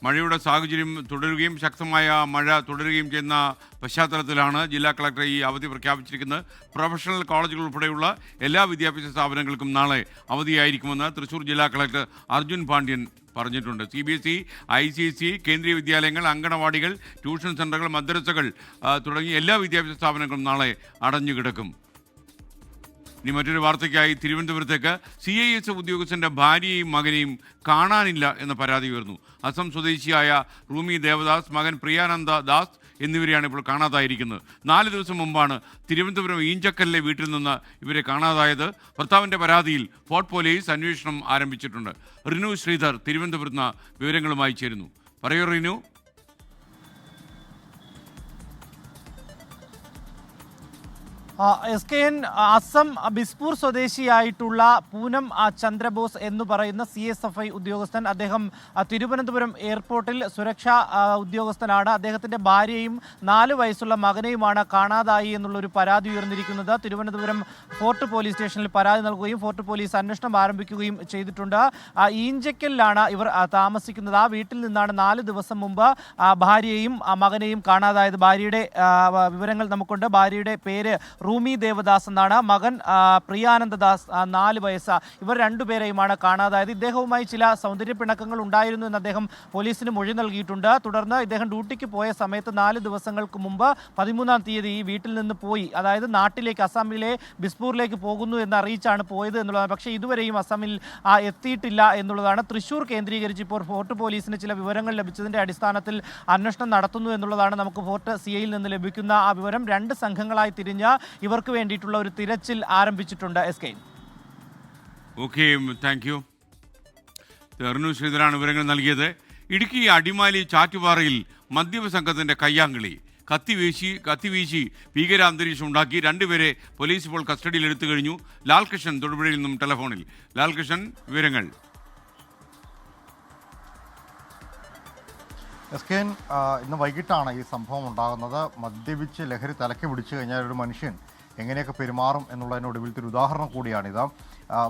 മഴയുടെ സാഹചര്യം തുടരുകയും ശക്തമായ മഴ തുടരുകയും ചെയ്യുന്ന പശ്ചാത്തലത്തിലാണ് ജില്ലാ കളക്ടർ ഈ അവധി പ്രഖ്യാപിച്ചിരിക്കുന്നത്. പ്രൊഫഷണൽ കോളേജുകൾ ഉൾപ്പെടെയുള്ള എല്ലാ വിദ്യാഭ്യാസ സ്ഥാപനങ്ങൾക്കും നാളെ അവധിയായിരിക്കുമെന്ന് തൃശ്ശൂർ ജില്ലാ കളക്ടർ അർജുൻ പാണ്ഡ്യൻ പറഞ്ഞിട്ടുണ്ട്. CBSE, ICSE, കേന്ദ്രീയ വിദ്യാലയങ്ങൾ, അങ്കണവാടികൾ, ട്യൂഷൻ സെൻ്ററുകൾ, മദ്രസകൾ തുടങ്ങിയ എല്ലാ വിദ്യാഭ്യാസ സ്ഥാപനങ്ങളും നാളെ അടഞ്ഞുകിടക്കും. ഇനി മറ്റൊരു വാർത്തയ്ക്കായി തിരുവനന്തപുരത്തേക്ക്. CIS ഉദ്യോഗസ്ഥൻ്റെ ഭാര്യയെയും മകനെയും കാണാനില്ല എന്ന പരാതി ഉയർന്നു. അസം സ്വദേശിയായ റൂമി ദേവദാസ്, മകൻ പ്രിയാനന്ദ ദാസ് എന്നിവരെയാണ് ഇപ്പോൾ കാണാതായിരിക്കുന്നത്. 4 ദിവസം മുമ്പാണ് തിരുവനന്തപുരം ഈഞ്ചക്കലിലെ വീട്ടിൽ നിന്ന് ഇവരെ കാണാതായത്. ഭർത്താവിൻ്റെ പരാതിയിൽ ഫോർട്ട് പോലീസ് അന്വേഷണം ആരംഭിച്ചിട്ടുണ്ട്. റിനു ശ്രീധർ തിരുവനന്തപുരത്ത് വിവരങ്ങളുമായി ചേരുന്നു. പറയൂ റിനു. SKN അസം ബിസ്പൂർ സ്വദേശിയായിട്ടുള്ള പൂനം ചന്ദ്രബോസ് എന്ന് പറയുന്ന CSFI ഉദ്യോഗസ്ഥൻ, അദ്ദേഹം തിരുവനന്തപുരം എയർപോർട്ടിൽ സുരക്ഷാ ഉദ്യോഗസ്ഥനാണ്. അദ്ദേഹത്തിൻ്റെ ഭാര്യയും 4 വയസ്സുള്ള മകനെയുമാണ് കാണാതായി എന്നുള്ളൊരു പരാതി ഉയർന്നിരിക്കുന്നത്. തിരുവനന്തപുരം ഫോർട്ട് പോലീസ് സ്റ്റേഷനിൽ പരാതി നൽകുകയും ഫോർട്ട് പോലീസ് അന്വേഷണം ആരംഭിക്കുകയും ചെയ്തിട്ടുണ്ട്. ഈഞ്ചക്കലിലാണ് ഇവർ താമസിക്കുന്നത്. ആ വീട്ടിൽ നിന്നാണ് 4 ദിവസം മുമ്പ് ഭാര്യയെയും മകനെയും കാണാതായത്. ഭാര്യയുടെ വിവരങ്ങൾ നമുക്കുണ്ട്. ഭാര്യയുടെ പേര് റൂമി ദേവദാസ് എന്നാണ്. മകൻ പ്രിയാനന്ദദാസ് 4 വയസ്സ്. ഇവർ രണ്ടുപേരെയുമാണ് കാണാതായത്. ഇദ്ദേഹവുമായി ചില സൗന്ദര്യ പിണക്കങ്ങൾ ഉണ്ടായിരുന്നു എന്ന് അദ്ദേഹം പോലീസിന് മൊഴി നൽകിയിട്ടുണ്ട്. തുടർന്ന് ഇദ്ദേഹം ഡ്യൂട്ടിക്ക് പോയ സമയത്ത് 4 ദിവസങ്ങൾക്ക് മുമ്പ് 13-ാം തീയതി ഈ വീട്ടിൽ നിന്ന് പോയി, അതായത് നാട്ടിലേക്ക് അസമിലെ ബിസ്പൂരിലേക്ക് പോകുന്നു എന്ന് അറിയിച്ചാണ് പോയത് എന്നുള്ളതാണ്. പക്ഷേ ഇതുവരെയും അസമിൽ എത്തിയിട്ടില്ല എന്നുള്ളതാണ്. തൃശ്ശൂർ കേന്ദ്രീകരിച്ച് ഇപ്പോൾ ഫോർട്ട് പോലീസിന് ചില വിവരങ്ങൾ ലഭിച്ചതിൻ്റെ അടിസ്ഥാനത്തിൽ അന്വേഷണം നടത്തുന്നു എന്നുള്ളതാണ് നമുക്ക് ഫോർട്ട് CIയിൽ നിന്ന് ലഭിക്കുന്ന ആ വിവരം. 2 സംഘങ്ങളായി തിരിഞ്ഞ് ഇവർക്ക് വേണ്ടിയിട്ടുള്ള ഒരു തിരച്ചിൽ ആരംഭിച്ചിട്ടുണ്ട്. Okay, thank you. റിനു ശ്രീധരാണ് വിവരങ്ങൾ നൽകിയത്. ഇടുക്കി അടിമാലി ചാറ്റുപാറയിൽ മദ്യപ സംഘത്തിൻ്റെ കയ്യാങ്കളി. കത്തിവീശി ഭീകരാന്തരീക്ഷം ഉണ്ടാക്കി. 2 പേരെ പോലീസ് ഇപ്പോൾ കസ്റ്റഡിയിൽ എടുത്തു കഴിഞ്ഞു. ലാൽകൃഷ്ണൻ തൊടുപുഴയിൽ നിന്നും ടെലഫോണിൽ. ലാൽകൃഷ്ണൻ, വിവരങ്ങൾ. ഇന്ന് വൈകിട്ടാണ് ഈ സംഭവം ഉണ്ടാകുന്നത്. മദ്യപിച്ച് ലഹരി തലയ്ക്ക് പിടിച്ചു കഴിഞ്ഞാൽ ഒരു മനുഷ്യൻ എങ്ങനെയൊക്കെ പെരുമാറും എന്നുള്ളതിനൊടുവിലത്തെ ഒരു ഉദാഹരണം കൂടിയാണിത്.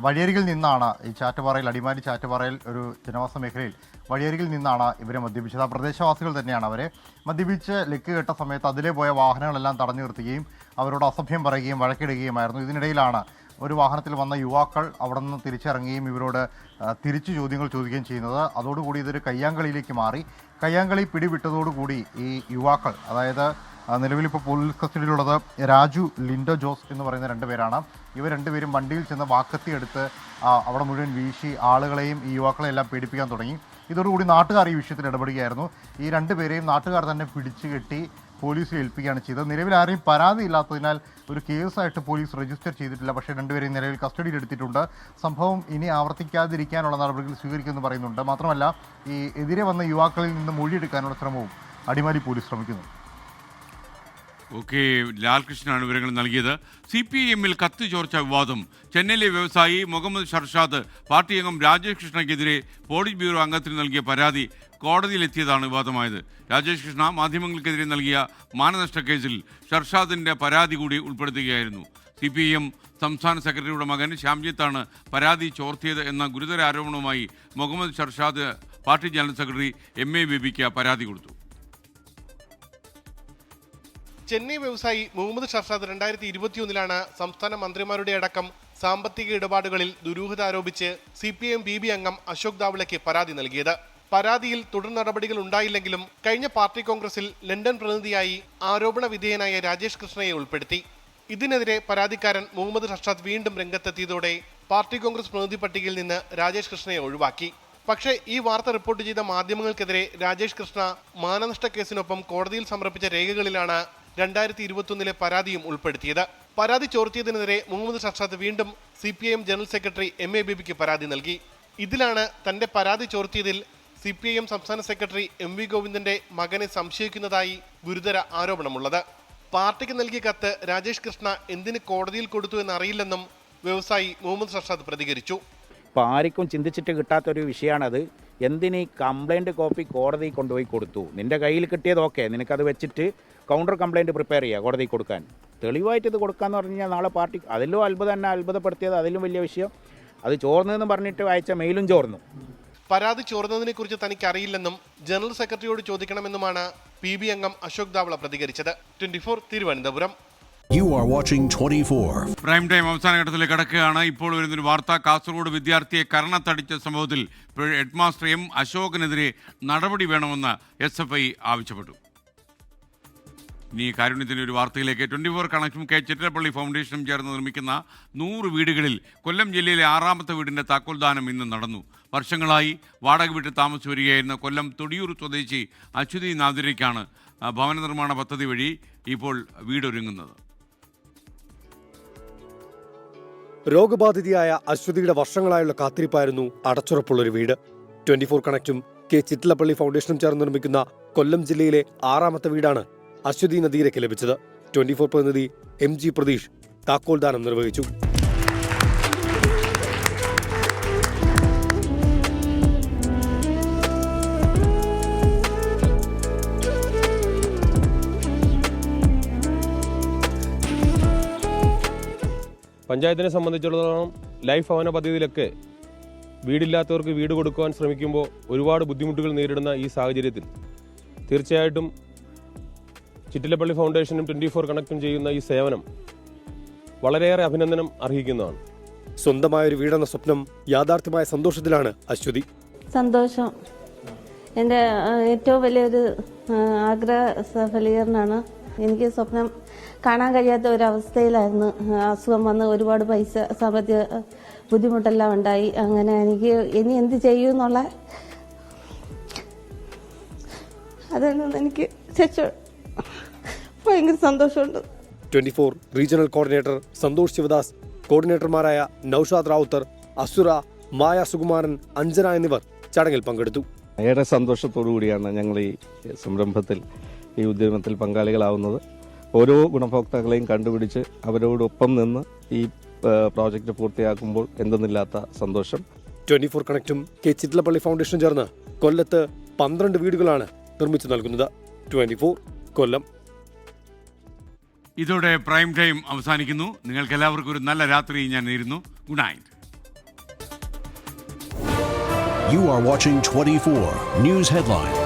വഴിയരികിൽ നിന്നാണ് ഈ ചാറ്റുപാറയിൽ, അടിമാലി ചാറ്റുപാറയിൽ ഒരു ജനവാസ മേഖലയിൽ വഴിയരികിൽ നിന്നാണ് ഇവരെ മദ്യപിച്ചത്. ആ പ്രദേശവാസികൾ തന്നെയാണ് അവരെ മദ്യപിച്ച് ലക്ക് കെട്ട സമയത്ത് അതിലെ പോയ വാഹനങ്ങളെല്ലാം തടഞ്ഞു നിർത്തുകയും അവരോട് അസഭ്യം പറയുകയും വഴക്കിടുകയുമായിരുന്നു. ഇതിനിടയിലാണ് ഒരു വാഹനത്തിൽ വന്ന യുവാക്കൾ അവിടെ നിന്ന് തിരിച്ചിറങ്ങുകയും ഇവരോട് തിരിച്ചു ചോദ്യങ്ങൾ ചോദിക്കുകയും ചെയ്യുന്നത്. അതോടുകൂടി ഇതൊരു കയ്യാങ്കളിയിലേക്ക് മാറി. കയ്യാങ്കളി പിടിവിട്ടതോടുകൂടി ഈ യുവാക്കൾ, അതായത് നിലവിലിപ്പോൾ പോലീസ് കസ്റ്റഡിയിലുള്ളത് രാജു, ലിൻഡോ ജോസ് എന്ന് പറയുന്ന 2 പേരാണ്. ഇവർ 2 പേരും വണ്ടിയിൽ ചെന്ന് വാക്കത്തി എടുത്ത് അവിടെ മുഴുവൻ വീശി ആളുകളെയും ഈ യുവാക്കളെയും എല്ലാം പേടിപ്പിക്കാൻ തുടങ്ങി. ഇതോടുകൂടി നാട്ടുകാർ ഈ വിഷയത്തിൽ ഇടപെടുകയായിരുന്നു. ഈ 2 പേരെയും നാട്ടുകാർ തന്നെ പിടിച്ചു കെട്ടി പോലീസിൽ ഏൽപ്പിക്കുകയാണ് ചെയ്തത്. നിലവിൽ ആരെയും പരാതിയില്ലാത്തതിനാൽ ഒരു കേസായിട്ട് പോലീസ് രജിസ്റ്റർ ചെയ്തിട്ടില്ല. പക്ഷേ 2 പേരെയും നിലവിൽ കസ്റ്റഡിയിൽ എടുത്തിട്ടുണ്ട്. സംഭവം ഇനി ആവർത്തിക്കാതിരിക്കാനുള്ള നടപടികൾ സ്വീകരിക്കുമെന്ന് പറയുന്നുണ്ട്. മാത്രമല്ല ഈ എതിരെ വന്ന യുവാക്കളിൽ നിന്ന് മൊഴിയെടുക്കാനുള്ള ശ്രമവും അടിമാലി പോലീസ് ശ്രമിക്കുന്നു. ഓക്കെ, ലാൽകൃഷ്ണനാണ് വിവരങ്ങൾ നൽകിയത്. CPIM-ൽ കത്ത് ചോർച്ച വിവാദം. ചെന്നൈയിലെ വ്യവസായി മുഹമ്മദ് ഷർഷാദ് പാർട്ടി അംഗം രാജേഷ് കൃഷ്ണയ്ക്കെതിരെ പോളിറ്റ് ബ്യൂറോ അംഗത്തിന് നൽകിയ പരാതി കോടതിയിലെത്തിയതാണ് വിവാദമായത്. രാജേഷ് കൃഷ്ണ മാധ്യമങ്ങൾക്കെതിരെ നൽകിയ മാനനഷ്ട കേസിൽ ഷർഷാദിന്റെ പരാതി കൂടി ഉൾപ്പെടുത്തുകയായിരുന്നു. CPIM സംസ്ഥാന സെക്രട്ടറിയുടെ മകൻ ശ്യാംജിത്താണ് പരാതി ചോർത്തിയത് എന്ന ഗുരുതര ആരോപണവുമായി Muhammad Sharshad party general secretary MA ബേബിക്ക് പരാതി കൊടുത്തു. ചെന്നൈ വ്യവസായി മുഹമ്മദ് ഷർഷാദ് 2021 സംസ്ഥാന മന്ത്രിമാരുടെ അടക്കം സാമ്പത്തിക ഇടപാടുകളിൽ ദുരൂഹത ആരോപിച്ച് CPIM BB അംഗം അശോക് ദാവ്ളയ്ക്ക് പരാതി നൽകിയത്. പരാതിയിൽ തുടർ നടപടികൾ ഉണ്ടായില്ലെങ്കിലും കഴിഞ്ഞ പാർട്ടി കോൺഗ്രസിൽ ലണ്ടൻ പ്രതിനിധിയായി ആരോപണ വിധേയനായ രാജേഷ് കൃഷ്ണയെ ഉൾപ്പെടുത്തി. ഇതിനെതിരെ പരാതിക്കാരൻ മുഹമ്മദ് ഷർഷാദ് വീണ്ടും രംഗത്തെത്തിയതോടെ പാർട്ടി കോൺഗ്രസ് പ്രതിനിധി പട്ടികയിൽ നിന്ന് രാജേഷ് കൃഷ്ണയെ ഒഴിവാക്കി. പക്ഷേ ഈ വാർത്ത റിപ്പോർട്ട് ചെയ്ത മാധ്യമങ്ങൾക്കെതിരെ രാജേഷ് കൃഷ്ണ മാനനഷ്ട കേസിനൊപ്പം കോടതിയിൽ സമർപ്പിച്ച രേഖകളിലാണ് 2021 പരാതിയും ഉൾപ്പെടുത്തിയത്. പരാതി ചോർത്തിയതിനെതിരെ മുഹമ്മദ് ഷർഷാദ് വീണ്ടും CPIM ജനറൽ സെക്രട്ടറി MA ബേബിക്ക് പരാതി നൽകി. ഇതിലാണ് തന്റെ പരാതി ചോർത്തിയതിൽ CPIM സംസ്ഥാന സെക്രട്ടറി MV ഗോവിന്ദന്റെ മകനെ സംശയിക്കുന്നതായി ഗുരുതര ആരോപണമുള്ളത്. പാർട്ടിക്ക് നൽകിയ കത്ത് രാജേഷ് കൃഷ്ണ എന്തിന് കോടതിയിൽ കൊടുത്തു എന്നറിയില്ലെന്നും വ്യവസായി മുഹമ്മദ് ഷർഷാദ് പ്രതികരിച്ചു. ഇപ്പോൾ ആർക്കും ചിന്തിച്ചിട്ട് കിട്ടാത്തൊരു വിഷയമാണത്. എന്തിന് കംപ്ലൈൻറ്റ് കോപ്പി കോടതി കൊണ്ടുപോയി കൊടുത്തു? നിൻ്റെ കയ്യിൽ കിട്ടിയത് ഓക്കെ, നിനക്കത് വെച്ചിട്ട് കൗണ്ടർ കംപ്ലൈൻറ്റ് പ്രിപ്പയർ ചെയ്യുക കോടതി കൊടുക്കാൻ. തെളിവായിട്ട് ഇത് കൊടുക്കാമെന്ന് പറഞ്ഞു കഴിഞ്ഞാൽ നാളെ പാർട്ടി അതിലും അത്ഭുതപ്പെടുത്തിയത് അതിലും വലിയ വിഷയം. അത് ചോർന്നതെന്ന് പറഞ്ഞിട്ട് അയച്ച മെയിലും ചോർന്നു. പരാതി ചോർന്നതിനെ കുറിച്ച് തനിക്ക് അറിയില്ലെന്നും ജനറൽ സെക്രട്ടറിയോട് ചോദിക്കണമെന്നുമാണ് PB അംഗം അശോക് ദാവ്ള പ്രതികരിച്ചത്. 24 Thiruvananthapuram. You are watching 24. Prime time അവസാന ഘട്ടത്തിലേക്ക് കടക്കുകയാണ്. ഇപ്പോൾ വരുന്നൊരു വാർത്ത. കാസർഗോഡ് വിദ്യാർത്ഥിയെ കരണത്തടിച്ച സംഭവത്തിൽ ഹെഡ്മാസ്റ്റർ M അശോകനെതിരെ നടപടി വേണമെന്ന് SFI ആവശ്യപ്പെട്ടു. ഇനി കാരുണ്യത്തിൻ്റെ ഒരു വാർത്തയിലേക്ക്. 24 കണക്റ്റും ചിറ്റലപ്പള്ളി ഫൗണ്ടേഷനും ചേർന്ന് നിർമ്മിക്കുന്ന 100 വീടുകളിൽ കൊല്ലം ജില്ലയിലെ 6ാമത്തെ വീടിൻ്റെ താക്കോൽദാനം ഇന്ന് നടന്നു. വർഷങ്ങളായി വാടക വീട്ടിൽ താമസിച്ചു വരികയായിരുന്ന കൊല്ലം തൊടിയൂർ സ്വദേശി അച്യുതി നാദിരയ്ക്കാണ് ഭവന നിർമ്മാണ പദ്ധതി വഴി ഇപ്പോൾ വീടൊരുങ്ങുന്നത്. രോഗബാധിതയായ അശ്വതിയുടെ വർഷങ്ങളായുള്ള കാത്തിരിപ്പായിരുന്നു അടച്ചുറപ്പുള്ളൊരു വീട്. 24 കണക്റ്റും ചിറ്റലപ്പള്ളി ഫൗണ്ടേഷനും ചേർന്ന് നിർമ്മിക്കുന്ന കൊല്ലം ജില്ലയിലെ 6ാമത്തെ വീടാണ് അശ്വതി നദീരയ്ക്ക് ലഭിച്ചത്. 24 പ്രതിനിധി MG പ്രതീഷ് താക്കോൽദാനം നിർവഹിച്ചു. പഞ്ചായത്തിനെ സംബന്ധിച്ചിടത്തോളം ലൈഫ് ഭവന പദ്ധതിയിലൊക്കെ വീടില്ലാത്തവർക്ക് വീട് കൊടുക്കുവാൻ ശ്രമിക്കുമ്പോൾ ഒരുപാട് ബുദ്ധിമുട്ടുകൾ നേരിടുന്ന ഈ സാഹചര്യത്തിൽ തീർച്ചയായിട്ടും ചിറ്റലപ്പള്ളി ഫൗണ്ടേഷനും 24 കണക്റ്റും ചെയ്യുന്ന ഈ സേവനം വളരെയേറെ അഭിനന്ദനം അർഹിക്കുന്നതാണ്. സ്വന്തമായൊരു വീടെന്ന സ്വപ്നം യാഥാർത്ഥ്യമായ സന്തോഷത്തിലാണ് അശ്വതി. സന്തോഷം എൻ്റെ ഏറ്റവും വലിയൊരു ആഗ്രഹ സഫലീകരണമാണ്. എനിക്ക് സ്വപ്നം കാണാൻ കഴിയാത്ത ഒരവസ്ഥയിലായിരുന്നു. അസുഖം വന്ന് ഒരുപാട് പൈസ സാമ്പത്തിക ബുദ്ധിമുട്ടെല്ലാം ഉണ്ടായി. അങ്ങനെ എനിക്ക് ഇനി എന്ത് ചെയ്യുമെന്നുള്ള അതിൽ നിന്ന് എനിക്ക് ഭയങ്കര സന്തോഷമുണ്ട്. 24 റീജിയണൽ കോർഡിനേറ്റർ സന്തോഷ് ശിവദാസ്, കോർഡിനേറ്റർമാരായ നൌഷാദ് റാവുത്തർ, അസുര, മായ സുകുമാരൻ, അഞ്ജന എന്നിവർ ചടങ്ങിൽ പങ്കെടുത്തു. ഏറെ സന്തോഷത്തോടു കൂടിയാണ് ഞങ്ങൾ ഈ സംരംഭത്തിൽ, ഈ ഉദ്യമത്തിൽ പങ്കാളികളാവുന്നത്. ഓരോ ഗുണഭോക്താക്കളെയും കണ്ടുപിടിച്ച് അവരോടൊപ്പം നിന്ന് ഈ പ്രോജക്റ്റ് പൂർത്തിയാക്കുമ്പോൾ എന്തെന്നില്ലാത്ത സന്തോഷം. 24 കണക്റ്റും ചിറ്റലപ്പള്ളി ഫൗണ്ടേഷനും ചേർന്ന് കൊല്ലത്ത് 12 വീടുകളാണ് നിർമ്മിച്ചു നൽകുന്നത്. 24 കൊല്ലം. ഇതോടെ പ്രൈം ടൈം അവസാനിക്കുന്നു. നിങ്ങൾക്ക് എല്ലാവർക്കും ഒരു നല്ല രാത്രി ഞാൻ നേരുന്നു. Good night. You are watching 24 News Headlines.